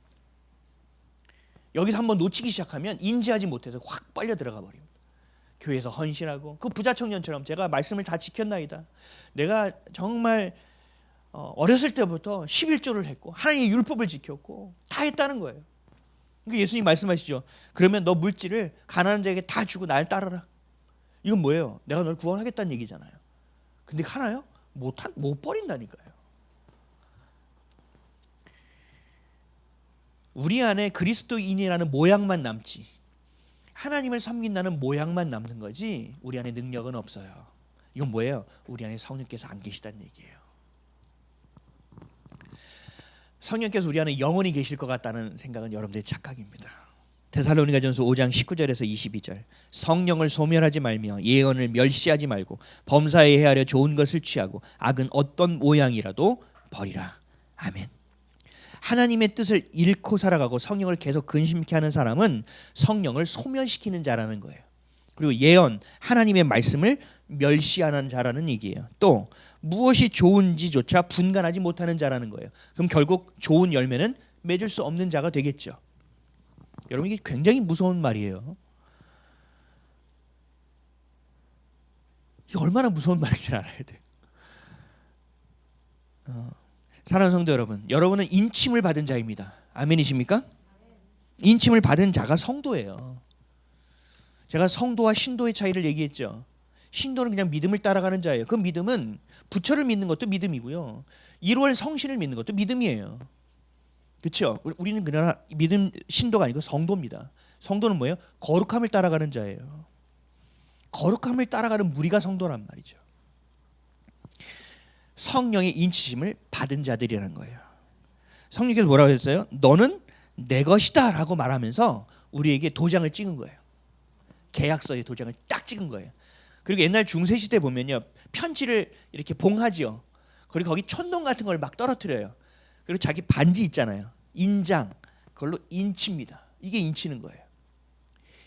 여기서 한번 놓치기 시작하면 인지하지 못해서 확 빨려 들어가 버립니다. 교회에서 헌신하고 그 부자 청년처럼 제가 말씀을 다 지켰나이다. 내가 정말 어렸을 때부터 11조를 했고 하나님의 율법을 지켰고 다 했다는 거예요. 그러니까 예수님 말씀하시죠. 그러면 너 물질을 가난한 자에게 다 주고 날 따르라. 이건 뭐예요? 내가 널 구원하겠다는 얘기잖아요. 근데 하나요? 못 버린다니까요. 우리 안에 그리스도인이라는 모양만 남지 하나님을 섬긴다는 모양만 남는 거지 우리 안에 능력은 없어요. 이건 뭐예요? 우리 안에 성령께서 안 계시다는 얘기예요. 성령께서 우리 안에 영원히 계실 것 같다는 생각은 여러분들의 착각입니다. 데살로니가전서 5장 19절에서 22절 성령을 소멸하지 말며 예언을 멸시하지 말고 범사에 헤아려 좋은 것을 취하고 악은 어떤 모양이라도 버리라. 아멘. 하나님의 뜻을 잃고 살아가고 성령을 계속 근심케 하는 사람은 성령을 소멸시키는 자라는 거예요. 그리고 예언, 하나님의 말씀을 멸시하는 자라는 얘기예요. 또 무엇이 좋은지조차 분간하지 못하는 자라는 거예요. 그럼 결국 좋은 열매는 맺을 수 없는 자가 되겠죠. 여러분 이게 굉장히 무서운 말이에요. 이게 얼마나 무서운 말인지 알아야 돼요. 사랑하는 성도 여러분, 여러분은 인침을 받은 자입니다. 아멘이십니까? 인침을 받은 자가 성도예요. 제가 성도와 신도의 차이를 얘기했죠. 신도는 그냥 믿음을 따라가는 자예요. 그 믿음은 부처를 믿는 것도 믿음이고요. 1월 성신을 믿는 것도 믿음이에요. 그렇죠? 우리는 그러나 믿음 신도가 아니고 성도입니다. 성도는 뭐예요? 거룩함을 따라가는 자예요. 거룩함을 따라가는 무리가 성도란 말이죠. 성령의 인치심을 받은 자들이라는 거예요. 성령께서 뭐라고 했어요? 너는 내 것이다 라고 말하면서 우리에게 도장을 찍은 거예요. 계약서에 도장을 딱 찍은 거예요. 그리고 옛날 중세시대 보면요, 편지를 이렇게 봉하지요. 그리고 거기 촌농 같은 걸 막 떨어뜨려요. 그리고 자기 반지 있잖아요, 인장, 그걸로 인칩니다. 이게 인치는 거예요.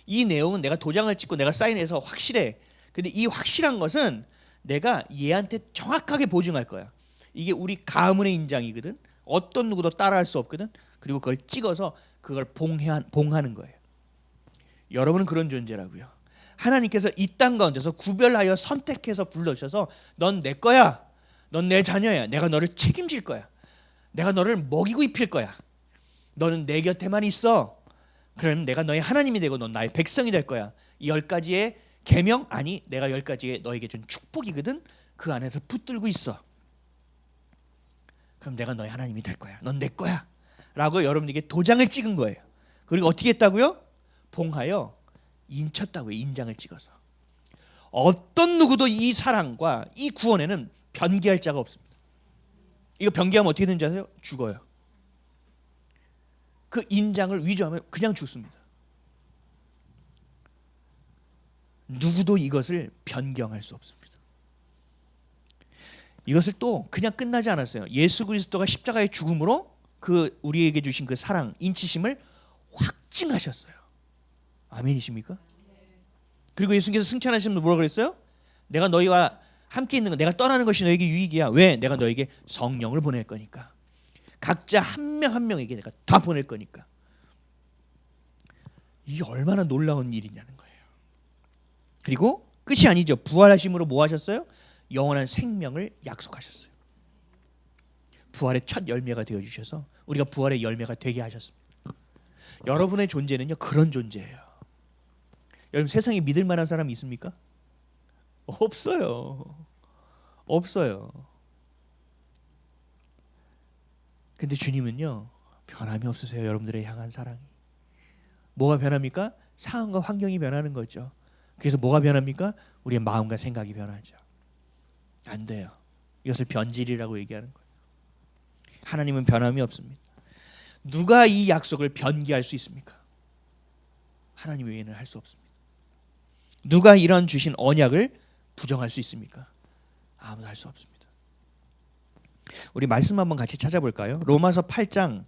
이 내용은 내가 도장을 찍고 내가 사인해서 확실해. 근데 이 확실한 것은 내가 얘한테 정확하게 보증할 거야. 이게 우리 가문의 인장이거든. 어떤 누구도 따라할 수 없거든. 그리고 그걸 찍어서 그걸 봉하는 거예요. 여러분은 그런 존재라고요. 하나님께서 이 땅 가운데서 구별하여 선택해서 불러주셔서 넌 내 거야. 넌 내 자녀야. 내가 너를 책임질 거야. 내가 너를 먹이고 입힐 거야. 너는 내 곁에만 있어. 그러면 내가 너의 하나님이 되고 넌 나의 백성이 될 거야. 이 10가지의 계명, 아니 내가 10가지의 너에게 준 축복이거든. 그 안에서 붙들고 있어. 그럼 내가 너의 하나님이 될 거야. 넌 내 거야 라고 여러분에게 도장을 찍은 거예요. 그리고 어떻게 했다고요? 봉하여 인쳤다고요. 인장을 찍어서. 어떤 누구도 이 사랑과 이 구원에는 변개할 자가 없습니다. 이거 변개하면 어떻게 되는지 아세요? 죽어요. 그 인장을 위조하면 그냥 죽습니다. 누구도 이것을 변경할 수 없습니다. 이것을 또 그냥 끝나지 않았어요. 예수 그리스도가 십자가의 죽음으로 그 우리에게 주신 그 사랑, 인치심을 확증하셨어요. 아멘이십니까? 그리고 예수님께서 승천하시면서 뭐라고 그랬어요? 내가 너희와 함께 있는 거, 내가 떠나는 것이 너에게 유익이야. 왜? 내가 너에게 성령을 보낼 거니까. 각자 한 명 한 명에게 내가 다 보낼 거니까. 이게 얼마나 놀라운 일이냐는 거예요. 그리고 끝이 아니죠. 부활하심으로 뭐 하셨어요? 영원한 생명을 약속하셨어요. 부활의 첫 열매가 되어주셔서 우리가 부활의 열매가 되게 하셨습니다. 여러분의 존재는요, 그런 존재예요. 여러분 세상에 믿을 만한 사람이 있습니까? 없어요. 없어요. 근데 주님은요, 변함이 없으세요. 여러분들의 향한 사랑이. 뭐가 변합니까? 상황과 환경이 변하는 거죠. 그래서 뭐가 변합니까? 우리의 마음과 생각이 변하죠. 안 돼요. 이것을 변질이라고 얘기하는 거예요. 하나님은 변함이 없습니다. 누가 이 약속을 변기할 수 있습니까? 하나님 외에는 할 수 없습니다. 누가 이런 주신 언약을 부정할 수 있습니까? 아무도 할 수 없습니다. 우리 말씀 한번 같이 찾아볼까요? 로마서 8장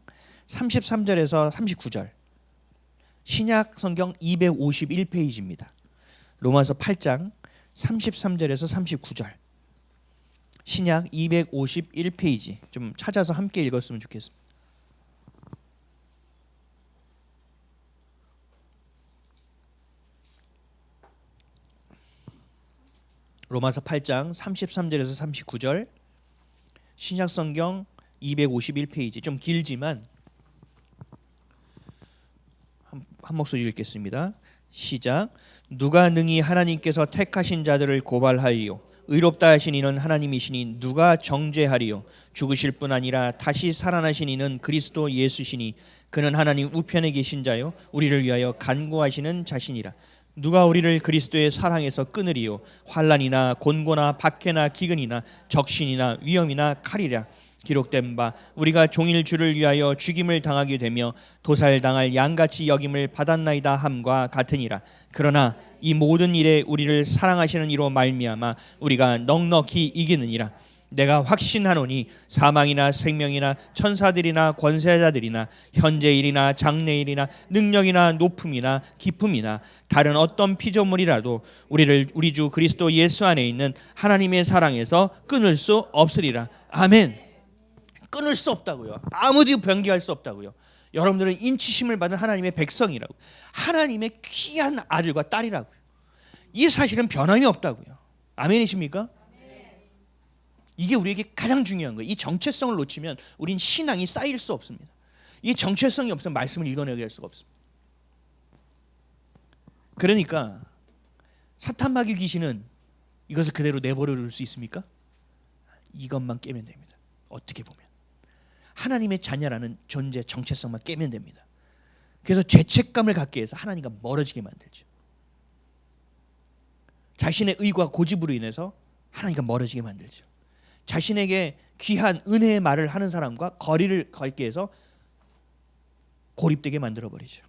33절에서 39절. 신약 성경 251페이지입니다. 로마서 8장 33절에서 39절. 신약 251페이지. 좀 찾아서 함께 읽었으면 좋겠습니다. 로마서 8장 33절에서 39절, 신약성경 251페이지, 좀 길지만 한 목소리 읽겠습니다. 시작. 누가 능히 하나님께서 택하신 자들을 고발하리요? 의롭다 하신 이는 하나님이시니 누가 정죄하리요? 죽으실 뿐 아니라 다시 살아나신 이는 그리스도 예수시니 그는 하나님 우편에 계신 자요 우리를 위하여 간구하시는 자신이라. 누가 우리를 그리스도의 사랑에서 끊으리요? 환난이나 곤고나 박해나 기근이나 적신이나 위험이나 칼이라. 기록된 바 우리가 종일 주를 위하여 죽임을 당하게 되며 도살당할 양같이 여김을 받았나이다 함과 같으니라. 그러나 이 모든 일에 우리를 사랑하시는 이로 말미암아 우리가 넉넉히 이기느니라. 내가 확신하노니 사망이나 생명이나 천사들이나 권세자들이나 현재일이나 장래일이나 능력이나 높음이나 깊음이나 다른 어떤 피조물이라도 우리를 우리 주 그리스도 예수 안에 있는 하나님의 사랑에서 끊을 수 없으리라. 아멘. 끊을 수 없다고요. 아무도 변개할 수 없다고요. 여러분들은 인치심을 받은 하나님의 백성이라고, 하나님의 귀한 아들과 딸이라고요. 이 사실은 변함이 없다고요. 아멘이십니까? 이게 우리에게 가장 중요한 거예요. 이 정체성을 놓치면 우린 신앙이 쌓일 수 없습니다. 이 정체성이 없으면 말씀을 읽어내게 할 수가 없습니다. 그러니까 사탄 마귀 귀신은 이것을 그대로 내버려 둘 수 있습니까? 이것만 깨면 됩니다. 어떻게 보면 하나님의 자녀라는 존재 정체성만 깨면 됩니다. 그래서 죄책감을 갖게 해서 하나님과 멀어지게 만들죠. 자신의 의와 고집으로 인해서 하나님과 멀어지게 만들죠. 자신에게 귀한 은혜의 말을 하는 사람과 거리를 갖게 해서 고립되게 만들어버리죠.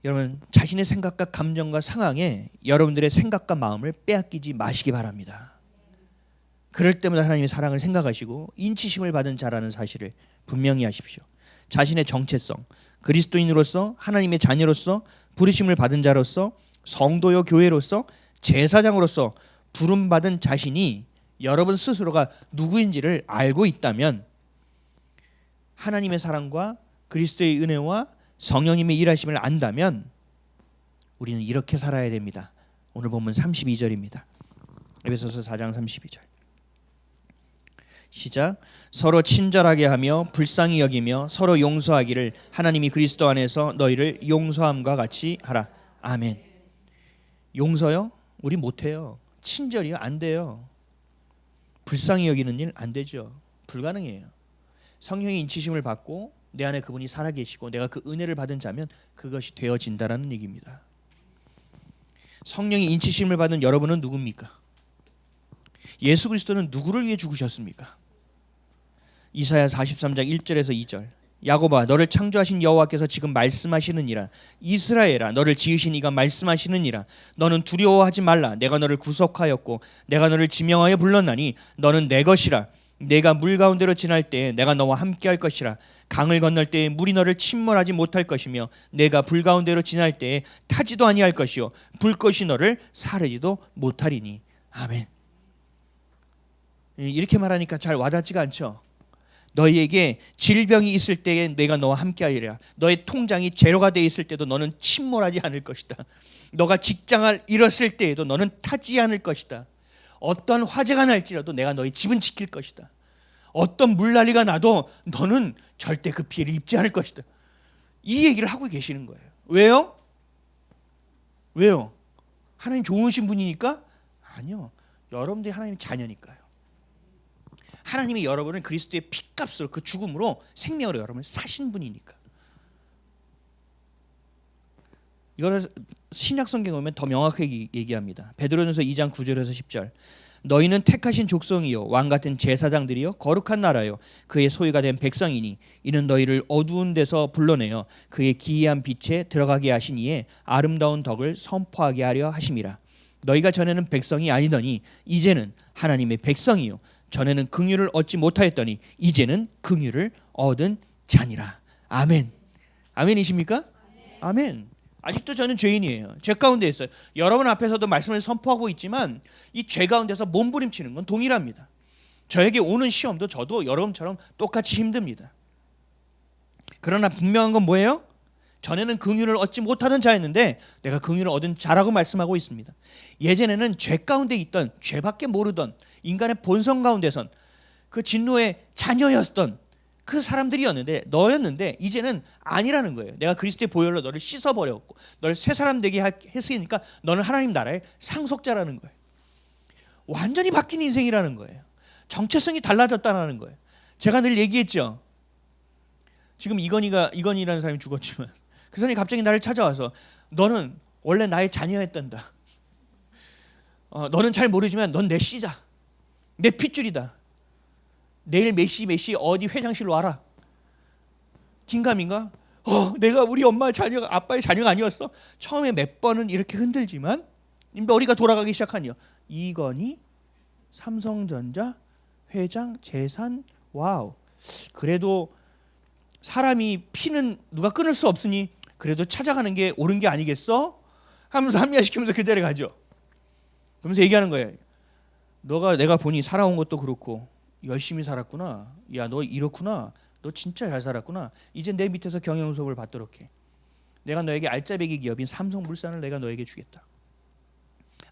여러분, 자신의 생각과 감정과 상황에 여러분들의 생각과 마음을 빼앗기지 마시기 바랍니다. 그럴 때마다 하나님의 사랑을 생각하시고 인치심을 받은 자라는 사실을 분명히 하십시오. 자신의 정체성, 그리스도인으로서, 하나님의 자녀로서, 부르심을 받은 자로서, 성도요 교회로서, 제사장으로서 부름받은 자신이 여러분 스스로가 누구인지를 알고 있다면 하나님의 사랑과 그리스도의 은혜와 성령님의 일하심을 안다면 우리는 이렇게 살아야 됩니다. 오늘 본문 32절입니다. 에베소서 4장 32절. 시작. 서로 친절하게 하며 불쌍히 여기며 서로 용서하기를 하나님이 그리스도 안에서 너희를 용서함과 같이 하라. 아멘. 용서요? 우리 못해요. 친절이요? 안 돼요. 불쌍히 여기는 일 안 되죠. 불가능해요. 성령의 인치심을 받고 내 안에 그분이 살아계시고 내가 그 은혜를 받은 자면 그것이 되어진다라는 얘기입니다. 성령의 인치심을 받은 여러분은 누굽니까? 예수 그리스도는 누구를 위해 죽으셨습니까? 이사야 43장 1절에서 2절. 야곱아 너를 창조하신 여호와께서 지금 말씀하시느니라. 이스라엘아 너를 지으신 이가 말씀하시느니라. 너는 두려워하지 말라. 내가 너를 구속하였고 내가 너를 지명하여 불렀나니 너는 내 것이라. 내가 물 가운데로 지날 때에 내가 너와 함께할 것이라. 강을 건널 때에 물이 너를 침몰하지 못할 것이며 내가 불 가운데로 지날 때에 타지도 아니할 것이요 불꽃이 너를 사르지도 못하리니. 아멘. 이렇게 말하니까 잘 와닿지가 않죠. 너희에게 질병이 있을 때에 내가 너와 함께하리라. 너의 통장이 제로가 돼 있을 때도 너는 침몰하지 않을 것이다. 너가 직장을 잃었을 때에도 너는 타지 않을 것이다. 어떤 화재가 날지라도 내가 너희 집은 지킬 것이다. 어떤 물난리가 나도 너는 절대 그 피해를 입지 않을 것이다. 이 얘기를 하고 계시는 거예요. 왜요? 왜요? 하나님 좋으신 분이니까? 아니요. 여러분들이 하나님 자녀니까요. 하나님이 여러분을 그리스도의 피값으로 그 죽음으로 생명으로 여러분을 사신 분이니까. 이거를 신약 성경에 보면 더 명확하게 얘기합니다. 베드로전서 2장 9절에서 10절. 너희는 택하신 족속이요 왕 같은 제사장들이요 거룩한 나라요 그의 소유가 된 백성이니 이는 너희를 어두운 데서 불러내어 그의 기이한 빛에 들어가게 하신 이의 아름다운 덕을 선포하게 하려 하심이라. 너희가 전에는 백성이 아니더니 이제는 하나님의 백성이요 전에는 긍휼을 얻지 못하였더니 이제는 긍휼을 얻은 자니라. 아멘. 아멘이십니까? 아멘. 아직도 저는 죄인이에요. 죄 가운데 있어요. 여러분 앞에서도 말씀을 선포하고 있지만 이 죄 가운데서 몸부림치는 건 동일합니다. 저에게 오는 시험도 저도 여러분처럼 똑같이 힘듭니다. 그러나 분명한 건 뭐예요? 전에는 긍휼을 얻지 못하던 자였는데 내가 긍휼을 얻은 자라고 말씀하고 있습니다. 예전에는 죄 가운데 있던, 죄밖에 모르던, 인간의 본성 가운데선 그 진노의 자녀였던 그 사람들이었는데, 너였는데 이제는 아니라는 거예요. 내가 그리스도의 보혈로 너를 씻어버렸고 너를 새 사람 되게 했으니까 너는 하나님 나라의 상속자라는 거예요. 완전히 바뀐 인생이라는 거예요. 정체성이 달라졌다는 거예요. 제가 늘 얘기했죠. 지금 이건희라는 사람이 죽었지만 그 사람이 갑자기 나를 찾아와서 너는 원래 나의 자녀였단다. 너는 잘 모르지만 넌 내 씨다. 내 핏줄이다. 내일 몇 시 어디 회장실로 와라. 긴가민가? 내가 우리 엄마의 자녀가, 아빠의 자녀가 아니었어? 처음에 몇 번은 이렇게 흔들지만 머리가 돌아가기 시작하니요. 이건희 삼성전자 회장 재산, 와우. 그래도 사람이 피는 누가 끊을 수 없으니 그래도 찾아가는 게 옳은 게 아니겠어? 하면서 합리화시키면서 그 자리에 가죠. 그러면서 얘기하는 거예요. 너가, 내가 보니 살아온 것도 그렇고 열심히 살았구나. 야, 너 이렇구나. 너 진짜 잘 살았구나. 이제 내 밑에서 경영 수업을 받도록 해. 내가 너에게 알짜배기 기업인 삼성물산을 내가 너에게 주겠다.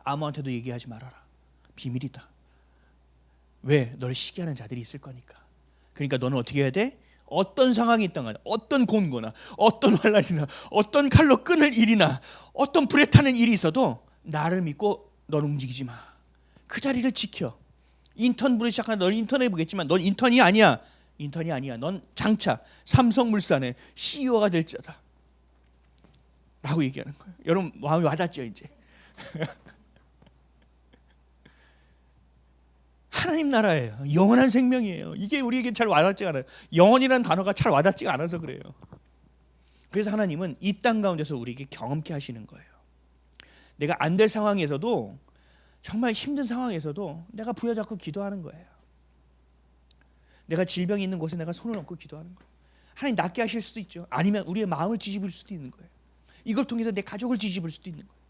아무한테도 얘기하지 말아라. 비밀이다. 왜? 널 시기하는 자들이 있을 거니까. 그러니까 너는 어떻게 해야 돼? 어떤 상황이 있든 간에, 어떤 곤고나, 어떤 환란이나, 어떤 칼로 끊을 일이나, 어떤 불에 타는 일이 있어도 나를 믿고 넌 움직이지 마. 그 자리를 지켜. 인턴부를 시작하는, 넌 인턴 해보겠지만 넌 인턴이 아니야. 인턴이 아니야. 넌 장차 삼성물산의 CEO가 될 자다 라고 얘기하는 거예요. 여러분 마음이 와닿죠 이제. 하나님 나라예요. 영원한 생명이에요. 이게 우리에게 잘 와닿지가 않아요. 영원이라는 단어가 잘 와닿지가 않아서 그래요. 그래서 하나님은 이 땅 가운데서 우리에게 경험케 하시는 거예요. 내가 안 될 상황에서도, 정말 힘든 상황에서도 내가 부여잡고 기도하는 거예요. 내가 질병이 있는 곳에 내가 손을 얹고 기도하는 거예요. 하나님 낫게 하실 수도 있죠. 아니면 우리의 마음을 뒤집을 수도 있는 거예요. 이걸 통해서 내 가족을 뒤집을 수도 있는 거예요.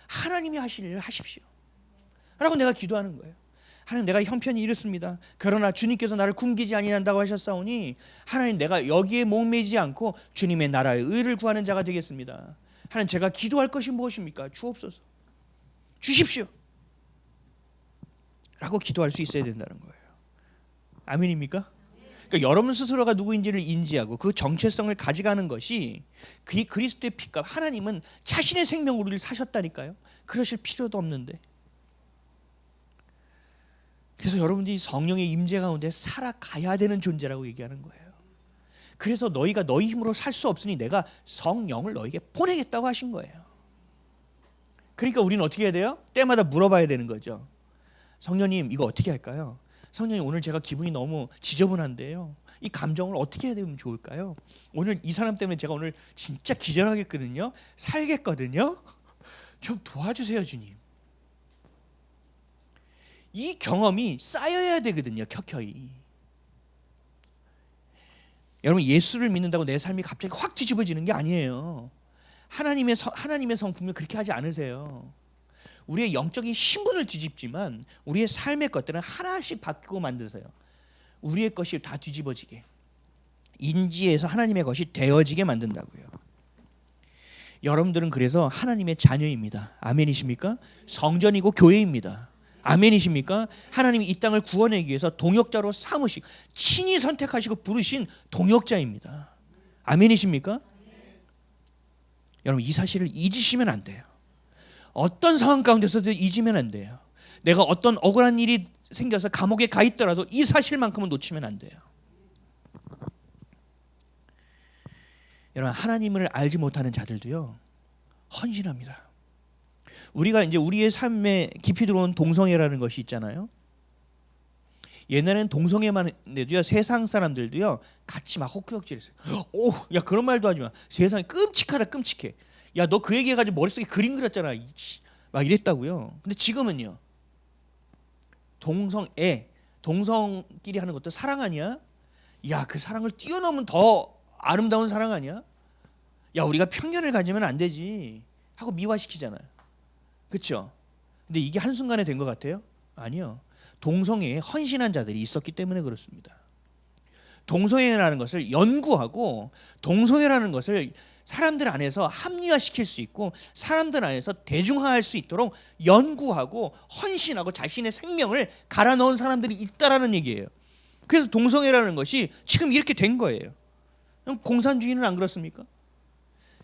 하나님이 하실 일을 하십시오 라고 내가 기도하는 거예요. 하나님, 내가 형편이 이렇습니다. 그러나 주님께서 나를 굶기지 아니한다고 하셨사오니 하나님, 내가 여기에 목매지 않고 주님의 나라의 의를 구하는 자가 되겠습니다. 하나님, 제가 기도할 것이 무엇입니까? 주옵소서. 주십시오 라고 기도할 수 있어야 된다는 거예요. 아멘입니까? 그러니까 여러분 스스로가 누구인지를 인지하고 그 정체성을 가져가는 것이 그리스도의 피값. 하나님은 자신의 생명으로 우리를 사셨다니까요. 그러실 필요도 없는데. 그래서 여러분들이 성령의 임재 가운데 살아가야 되는 존재라고 얘기하는 거예요. 그래서 너희가 너희 힘으로 살 수 없으니 내가 성령을 너희에게 보내겠다고 하신 거예요. 그러니까 우리는 어떻게 해야 돼요? 때마다 물어봐야 되는 거죠. 성령님, 이거 어떻게 할까요? 성령님, 오늘 제가 기분이 너무 지저분한데요. 이 감정을 어떻게 해야 되면 좋을까요? 오늘 이 사람 때문에 제가 오늘 진짜 기절하겠거든요. 살겠거든요. 좀 도와주세요, 주님. 이 경험이 쌓여야 되거든요. 켜켜이. 여러분, 예수를 믿는다고 내 삶이 갑자기 확 뒤집어지는 게 아니에요. 하나님의 성품을 그렇게 하지 않으세요. 우리의 영적인 신분을 뒤집지만 우리의 삶의 것들은 하나씩 바뀌고 만드세요. 우리의 것이 다 뒤집어지게, 인지해서 하나님의 것이 되어지게 만든다고요. 여러분들은 그래서 하나님의 자녀입니다. 아멘이십니까? 성전이고 교회입니다. 아멘이십니까? 하나님이 이 땅을 구원하기 위해서 동역자로 삼으시고 친히 선택하시고 부르신 동역자입니다. 아멘이십니까? 여러분, 이 사실을 잊으시면 안 돼요. 어떤 상황 가운데서도 잊으면 안 돼요. 내가 어떤 억울한 일이 생겨서 감옥에 가 있더라도 이 사실만큼은 놓치면 안 돼요. 여러분, 하나님을 알지 못하는 자들도요, 헌신합니다. 우리가 이제 우리의 삶에 깊이 들어온 동성애라는 것이 있잖아요. 옛날에는 동성애만 해도요, 세상 사람들도요 같이 막 헛구역질했어요. 오, 야, 그런 말도 하지 마. 세상이 끔찍하다, 끔찍해. 야, 너 그 얘기해가지고 머릿속에 그림 그렸잖아. 막 이랬다고요. 근데 지금은요, 동성끼리 하는 것도 사랑 아니야? 야, 그 사랑을 뛰어넘은 더 아름다운 사랑 아니야? 야, 우리가 편견을 가지면 안 되지 하고 미화시키잖아요. 그렇죠? 근데 이게 한순간에 된 것 같아요? 아니요. 동성애에 헌신한 자들이 있었기 때문에 그렇습니다. 동성애라는 것을 연구하고 동성애라는 것을 사람들 안에서 합리화시킬 수 있고 사람들 안에서 대중화할 수 있도록 연구하고 헌신하고 자신의 생명을 갈아 넣은 사람들이 있다라는 얘기예요. 그래서 동성애라는 것이 지금 이렇게 된 거예요. 공산주의는 안 그렇습니까?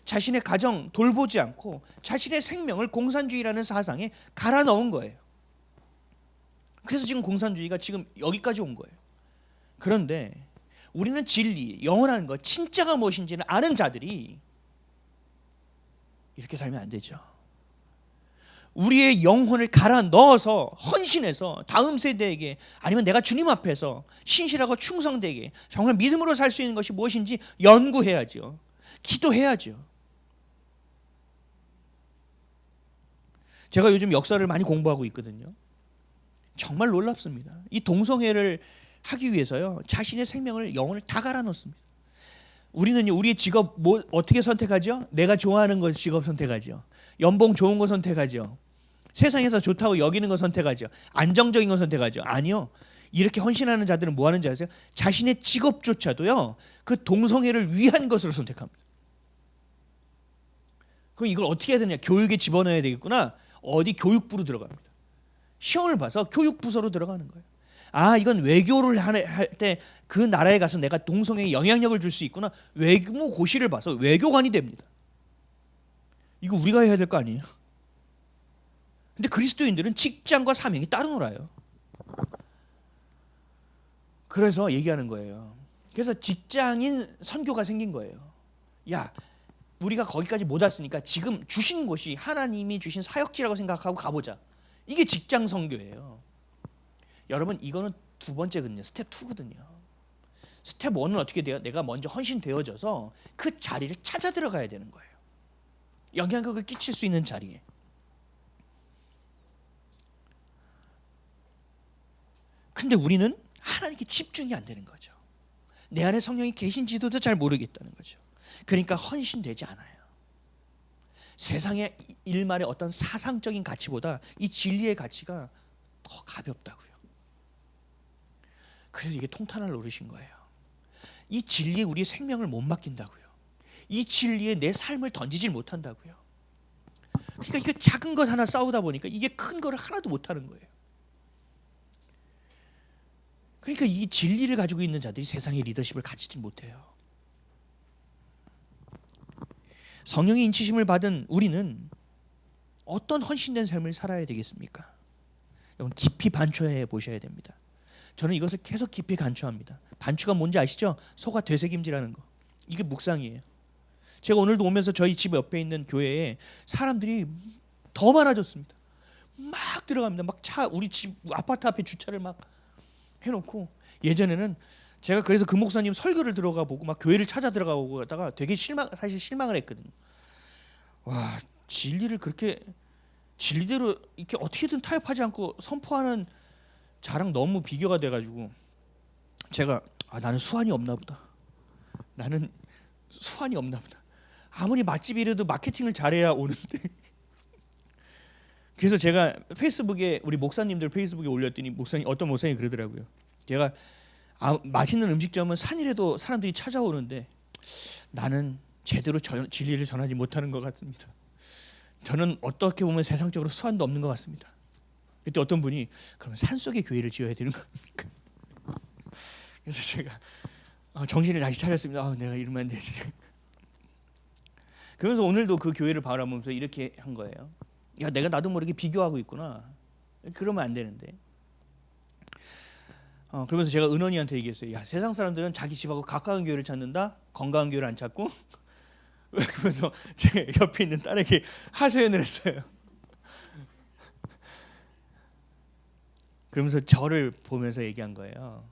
자신의 가정 돌보지 않고 자신의 생명을 공산주의라는 사상에 갈아 넣은 거예요. 그래서 지금 공산주의가 지금 여기까지 온 거예요. 그런데 우리는 진리, 영원한 것, 진짜가 무엇인지는 아는 자들이 이렇게 살면 안 되죠. 우리의 영혼을 갈아 넣어서 헌신해서 다음 세대에게 아니면 내가 주님 앞에서 신실하고 충성되게 정말 믿음으로 살 수 있는 것이 무엇인지 연구해야죠. 기도해야죠. 제가 요즘 역사를 많이 공부하고 있거든요. 정말 놀랍습니다. 이 동성애를 하기 위해서요, 자신의 생명을, 영혼을 다 갈아 넣습니다. 우리는요, 우리의 직업 어떻게 선택하죠? 내가 좋아하는 것 직업 선택하죠. 연봉 좋은 거 선택하죠. 세상에서 좋다고 여기는 거 선택하죠. 안정적인 거 선택하죠. 아니요. 이렇게 헌신하는 자들은 뭐 하는지 아세요? 자신의 직업조차도요, 그 동성애를 위한 것으로 선택합니다. 그럼 이걸 어떻게 해야 되냐? 교육에 집어넣어야 되겠구나. 어디 교육부로 들어갑니다. 시험을 봐서 교육부서로 들어가는 거예요. 아, 이건 외교를 할 때 그 나라에 가서 내가 동성애에 영향력을 줄 수 있구나. 외무고시를 봐서 외교관이 됩니다. 이거 우리가 해야 될 거 아니에요? 근데 그리스도인들은 직장과 사명이 따로 놀아요. 그래서 얘기하는 거예요. 그래서 직장인 선교가 생긴 거예요. 야, 우리가 거기까지 못 왔으니까 지금 주신 곳이 하나님이 주신 사역지라고 생각하고 가보자. 이게 직장 선교예요. 여러분, 이거는 두 번째거든요. 스텝 2거든요. 스텝 1은 어떻게 돼요? 내가 먼저 헌신되어져서 그 자리를 찾아 들어가야 되는 거예요. 영향력을 끼칠 수 있는 자리에. 근데 우리는 하나님께 집중이 안 되는 거죠. 내 안에 성령이 계신지도 잘 모르겠다는 거죠. 그러니까 헌신되지 않아요. 세상의 일말의 어떤 사상적인 가치보다 이 진리의 가치가 더 가볍다고요. 그래서 이게 통탄을 노리신 거예요. 이 진리에 우리의 생명을 못 맡긴다고요. 이 진리에 내 삶을 던지질 못한다고요. 그러니까 이거 작은 것 하나 싸우다 보니까 이게 큰 거를 하나도 못하는 거예요. 그러니까 이 진리를 가지고 있는 자들이 세상의 리더십을 가지지 못해요. 성령의 인치심을 받은 우리는 어떤 헌신된 삶을 살아야 되겠습니까? 여러분, 깊이 반추해 보셔야 됩니다. 저는 이것을 계속 깊이 간추합니다. 반추가 뭔지 아시죠? 소가 되새김질하는 거. 이게 묵상이에요. 제가 오늘도 오면서 저희 집 옆에 있는 교회에 사람들이 더 많아졌습니다. 막 들어갑니다. 막 차, 우리 집 아파트 앞에 주차를 막 해놓고, 예전에는 제가 그래서 그 목사님 설교를 들어가 보고 막 교회를 찾아 들어가 보고 하다가 되게 사실 실망을 했거든요. 와, 진리를 그렇게 진리대로 이렇게 어떻게든 타협하지 않고 선포하는 자랑 너무 비교가 돼가지고 제가 나는 수완이 없나 보다. 나는 수완이 없나 보다. 아무리 맛집이라도 마케팅을 잘해야 오는데. 그래서 제가 페이스북에 우리 목사님들 페이스북에 올렸더니 어떤 목사님이 그러더라고요. 제가 맛있는 음식점은 산이라도 사람들이 찾아오는데 나는 제대로 진리를 전하지 못하는 것 같습니다. 저는 어떻게 보면 세상적으로 수완도 없는 것 같습니다. 그때 어떤 분이 그러면 산속에 교회를 지어야 되는 겁니까? 그래서 제가 정신을 다시 차렸습니다. 내가 이러면 안 되지. 그러면서 오늘도 그 교회를 바라보면서 이렇게 한 거예요. 야, 내가 나도 모르게 비교하고 있구나. 그러면 안 되는데. 그러면서 제가 은원이한테 얘기했어요. 야, 세상 사람들은 자기 집하고 가까운 교회를 찾는다. 건강한 교회를 안 찾고. 그러면서 제 옆에 있는 딸에게 하소연을 했어요. 그러면서 저를 보면서 얘기한 거예요.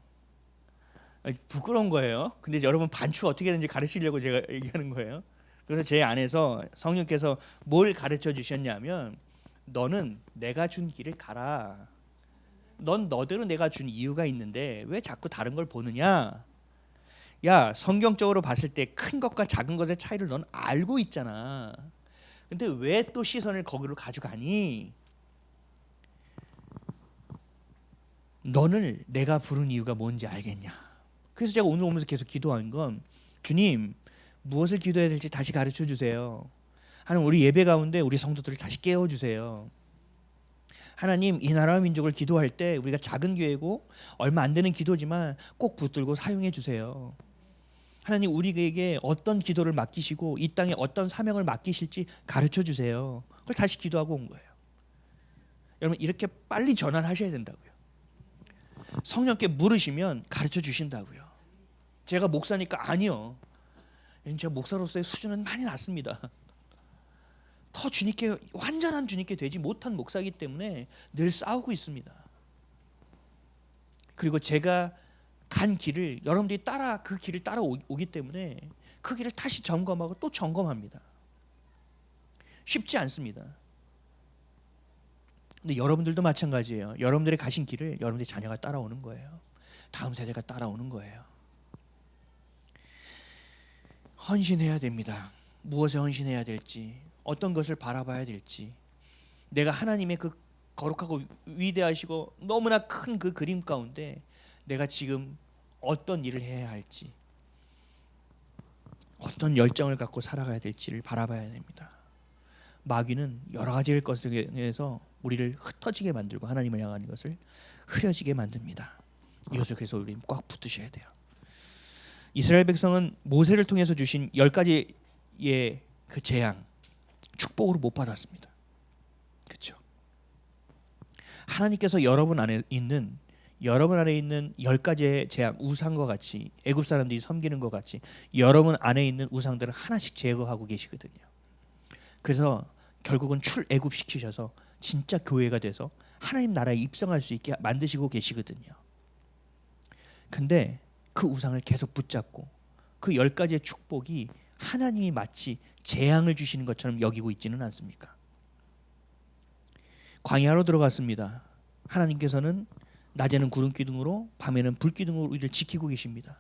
부끄러운 거예요. 근데 여러분, 반추 어떻게든지 가르치려고 제가 얘기하는 거예요. 그래서 제 안에서 성령께서 뭘 가르쳐 주셨냐면, 너는 내가 준 길을 가라. 넌 너대로 내가 준 이유가 있는데 왜 자꾸 다른 걸 보느냐. 야, 성경적으로 봤을 때 큰 것과 작은 것의 차이를 넌 알고 있잖아. 근데 왜 또 시선을 거기로 가져가니? 너를 내가 부른 이유가 뭔지 알겠냐. 그래서 제가 오늘 오면서 계속 기도한 건, 주님, 무엇을 기도해야 될지 다시 가르쳐 주세요. 하나님, 우리 예배 가운데 우리 성도들을 다시 깨워 주세요. 하나님, 이 나라와 민족을 기도할 때 우리가 작은 교회고 얼마 안 되는 기도지만 꼭 붙들고 사용해 주세요. 하나님, 우리에게 어떤 기도를 맡기시고 이 땅에 어떤 사명을 맡기실지 가르쳐 주세요. 그걸 다시 기도하고 온 거예요. 여러분, 이렇게 빨리 전환하셔야 된다고요. 성령께 물으시면 가르쳐 주신다고요. 제가 목사니까 아니요. 제가 목사로서의 수준은 많이 낮습니다. 더 주님께, 완전한 주님께 되지 못한 목사이기 때문에 늘 싸우고 있습니다. 그리고 제가 간 길을 여러분들이 그 길을 따라오기 때문에 그 길을 다시 점검하고 또 점검합니다. 쉽지 않습니다. 근데 여러분들도 마찬가지예요. 여러분들이 가신 길을 여러분들의 자녀가 따라오는 거예요. 다음 세대가 따라오는 거예요. 헌신해야 됩니다. 무엇에 헌신해야 될지, 어떤 것을 바라봐야 될지, 내가 하나님의 그 거룩하고 위대하시고 너무나 큰 그 그림 가운데 내가 지금 어떤 일을 해야 할지, 어떤 열정을 갖고 살아가야 될지를 바라봐야 됩니다. 마귀는 여러 가지 것을 통해서 우리를 흩어지게 만들고 하나님을 향하는 것을 흐려지게 만듭니다. 이것을 그래서 우리는 꽉 붙드셔야 돼요. 이스라엘 백성은 모세를 통해서 주신 10가지의 그 재앙, 축복으로 못 받았습니다. 그렇죠? 하나님께서 여러분 안에 있는 10가지의 재앙, 우상과 같이, 애굽 사람들이 섬기는 것 같이 여러분 안에 있는 우상들을 하나씩 제거하고 계시거든요. 그래서 결국은 출애굽시키셔서 진짜 교회가 돼서 하나님 나라에 입성할 수 있게 만드시고 계시거든요. 근데 그 우상을 계속 붙잡고 그 10가지의 축복이 하나님이 마치 재앙을 주시는 것처럼 여기고 있지는 않습니까? 광야로 들어갔습니다. 하나님께서는 낮에는 구름 기둥으로, 밤에는 불 기둥으로 우리를 지키고 계십니다.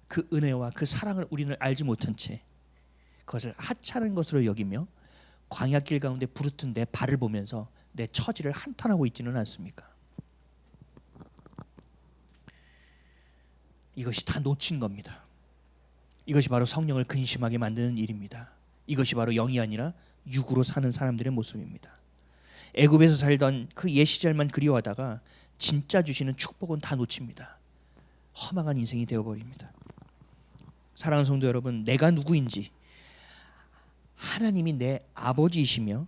그 은혜와 그 사랑을 우리는 알지 못한 채 그것을 하찮은 것으로 여기며 광야길 가운데 부르튼 내 발을 보면서 내 처지를 한탄하고 있지는 않습니까? 이것이 다 놓친 겁니다. 이것이 바로 성령을 근심하게 만드는 일입니다. 이것이 바로 영이 아니라 육으로 사는 사람들의 모습입니다. 애굽에서 살던 그 옛 시절만 그리워하다가 진짜 주시는 축복은 다 놓칩니다. 허망한 인생이 되어버립니다. 사랑하는 성도 여러분, 내가 누구인지, 하나님이 내 아버지이시며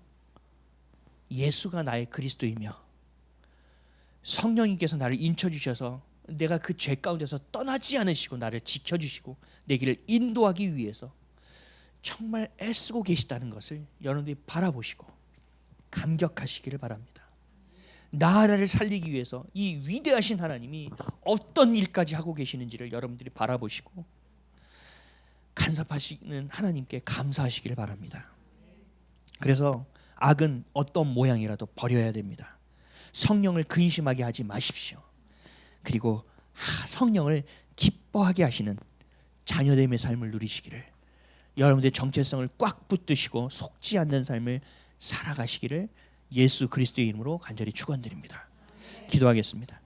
예수가 나의 그리스도이며 성령님께서 나를 인쳐주셔서 내가 그 죄 가운데서 떠나지 않으시고 나를 지켜주시고 내 길을 인도하기 위해서 정말 애쓰고 계시다는 것을 여러분들이 바라보시고 감격하시기를 바랍니다. 나라를 살리기 위해서 이 위대하신 하나님이 어떤 일까지 하고 계시는지를 여러분들이 바라보시고 간섭하시는 하나님께 감사하시기를 바랍니다. 그래서 악은 어떤 모양이라도 버려야 됩니다. 성령을 근심하게 하지 마십시오. 그리고 성령을 기뻐하게 하시는 자녀됨의 삶을 누리시기를, 여러분들의 정체성을 꽉 붙드시고 속지 않는 삶을 살아가시기를 예수 그리스도의 이름으로 간절히 축원드립니다. 기도하겠습니다.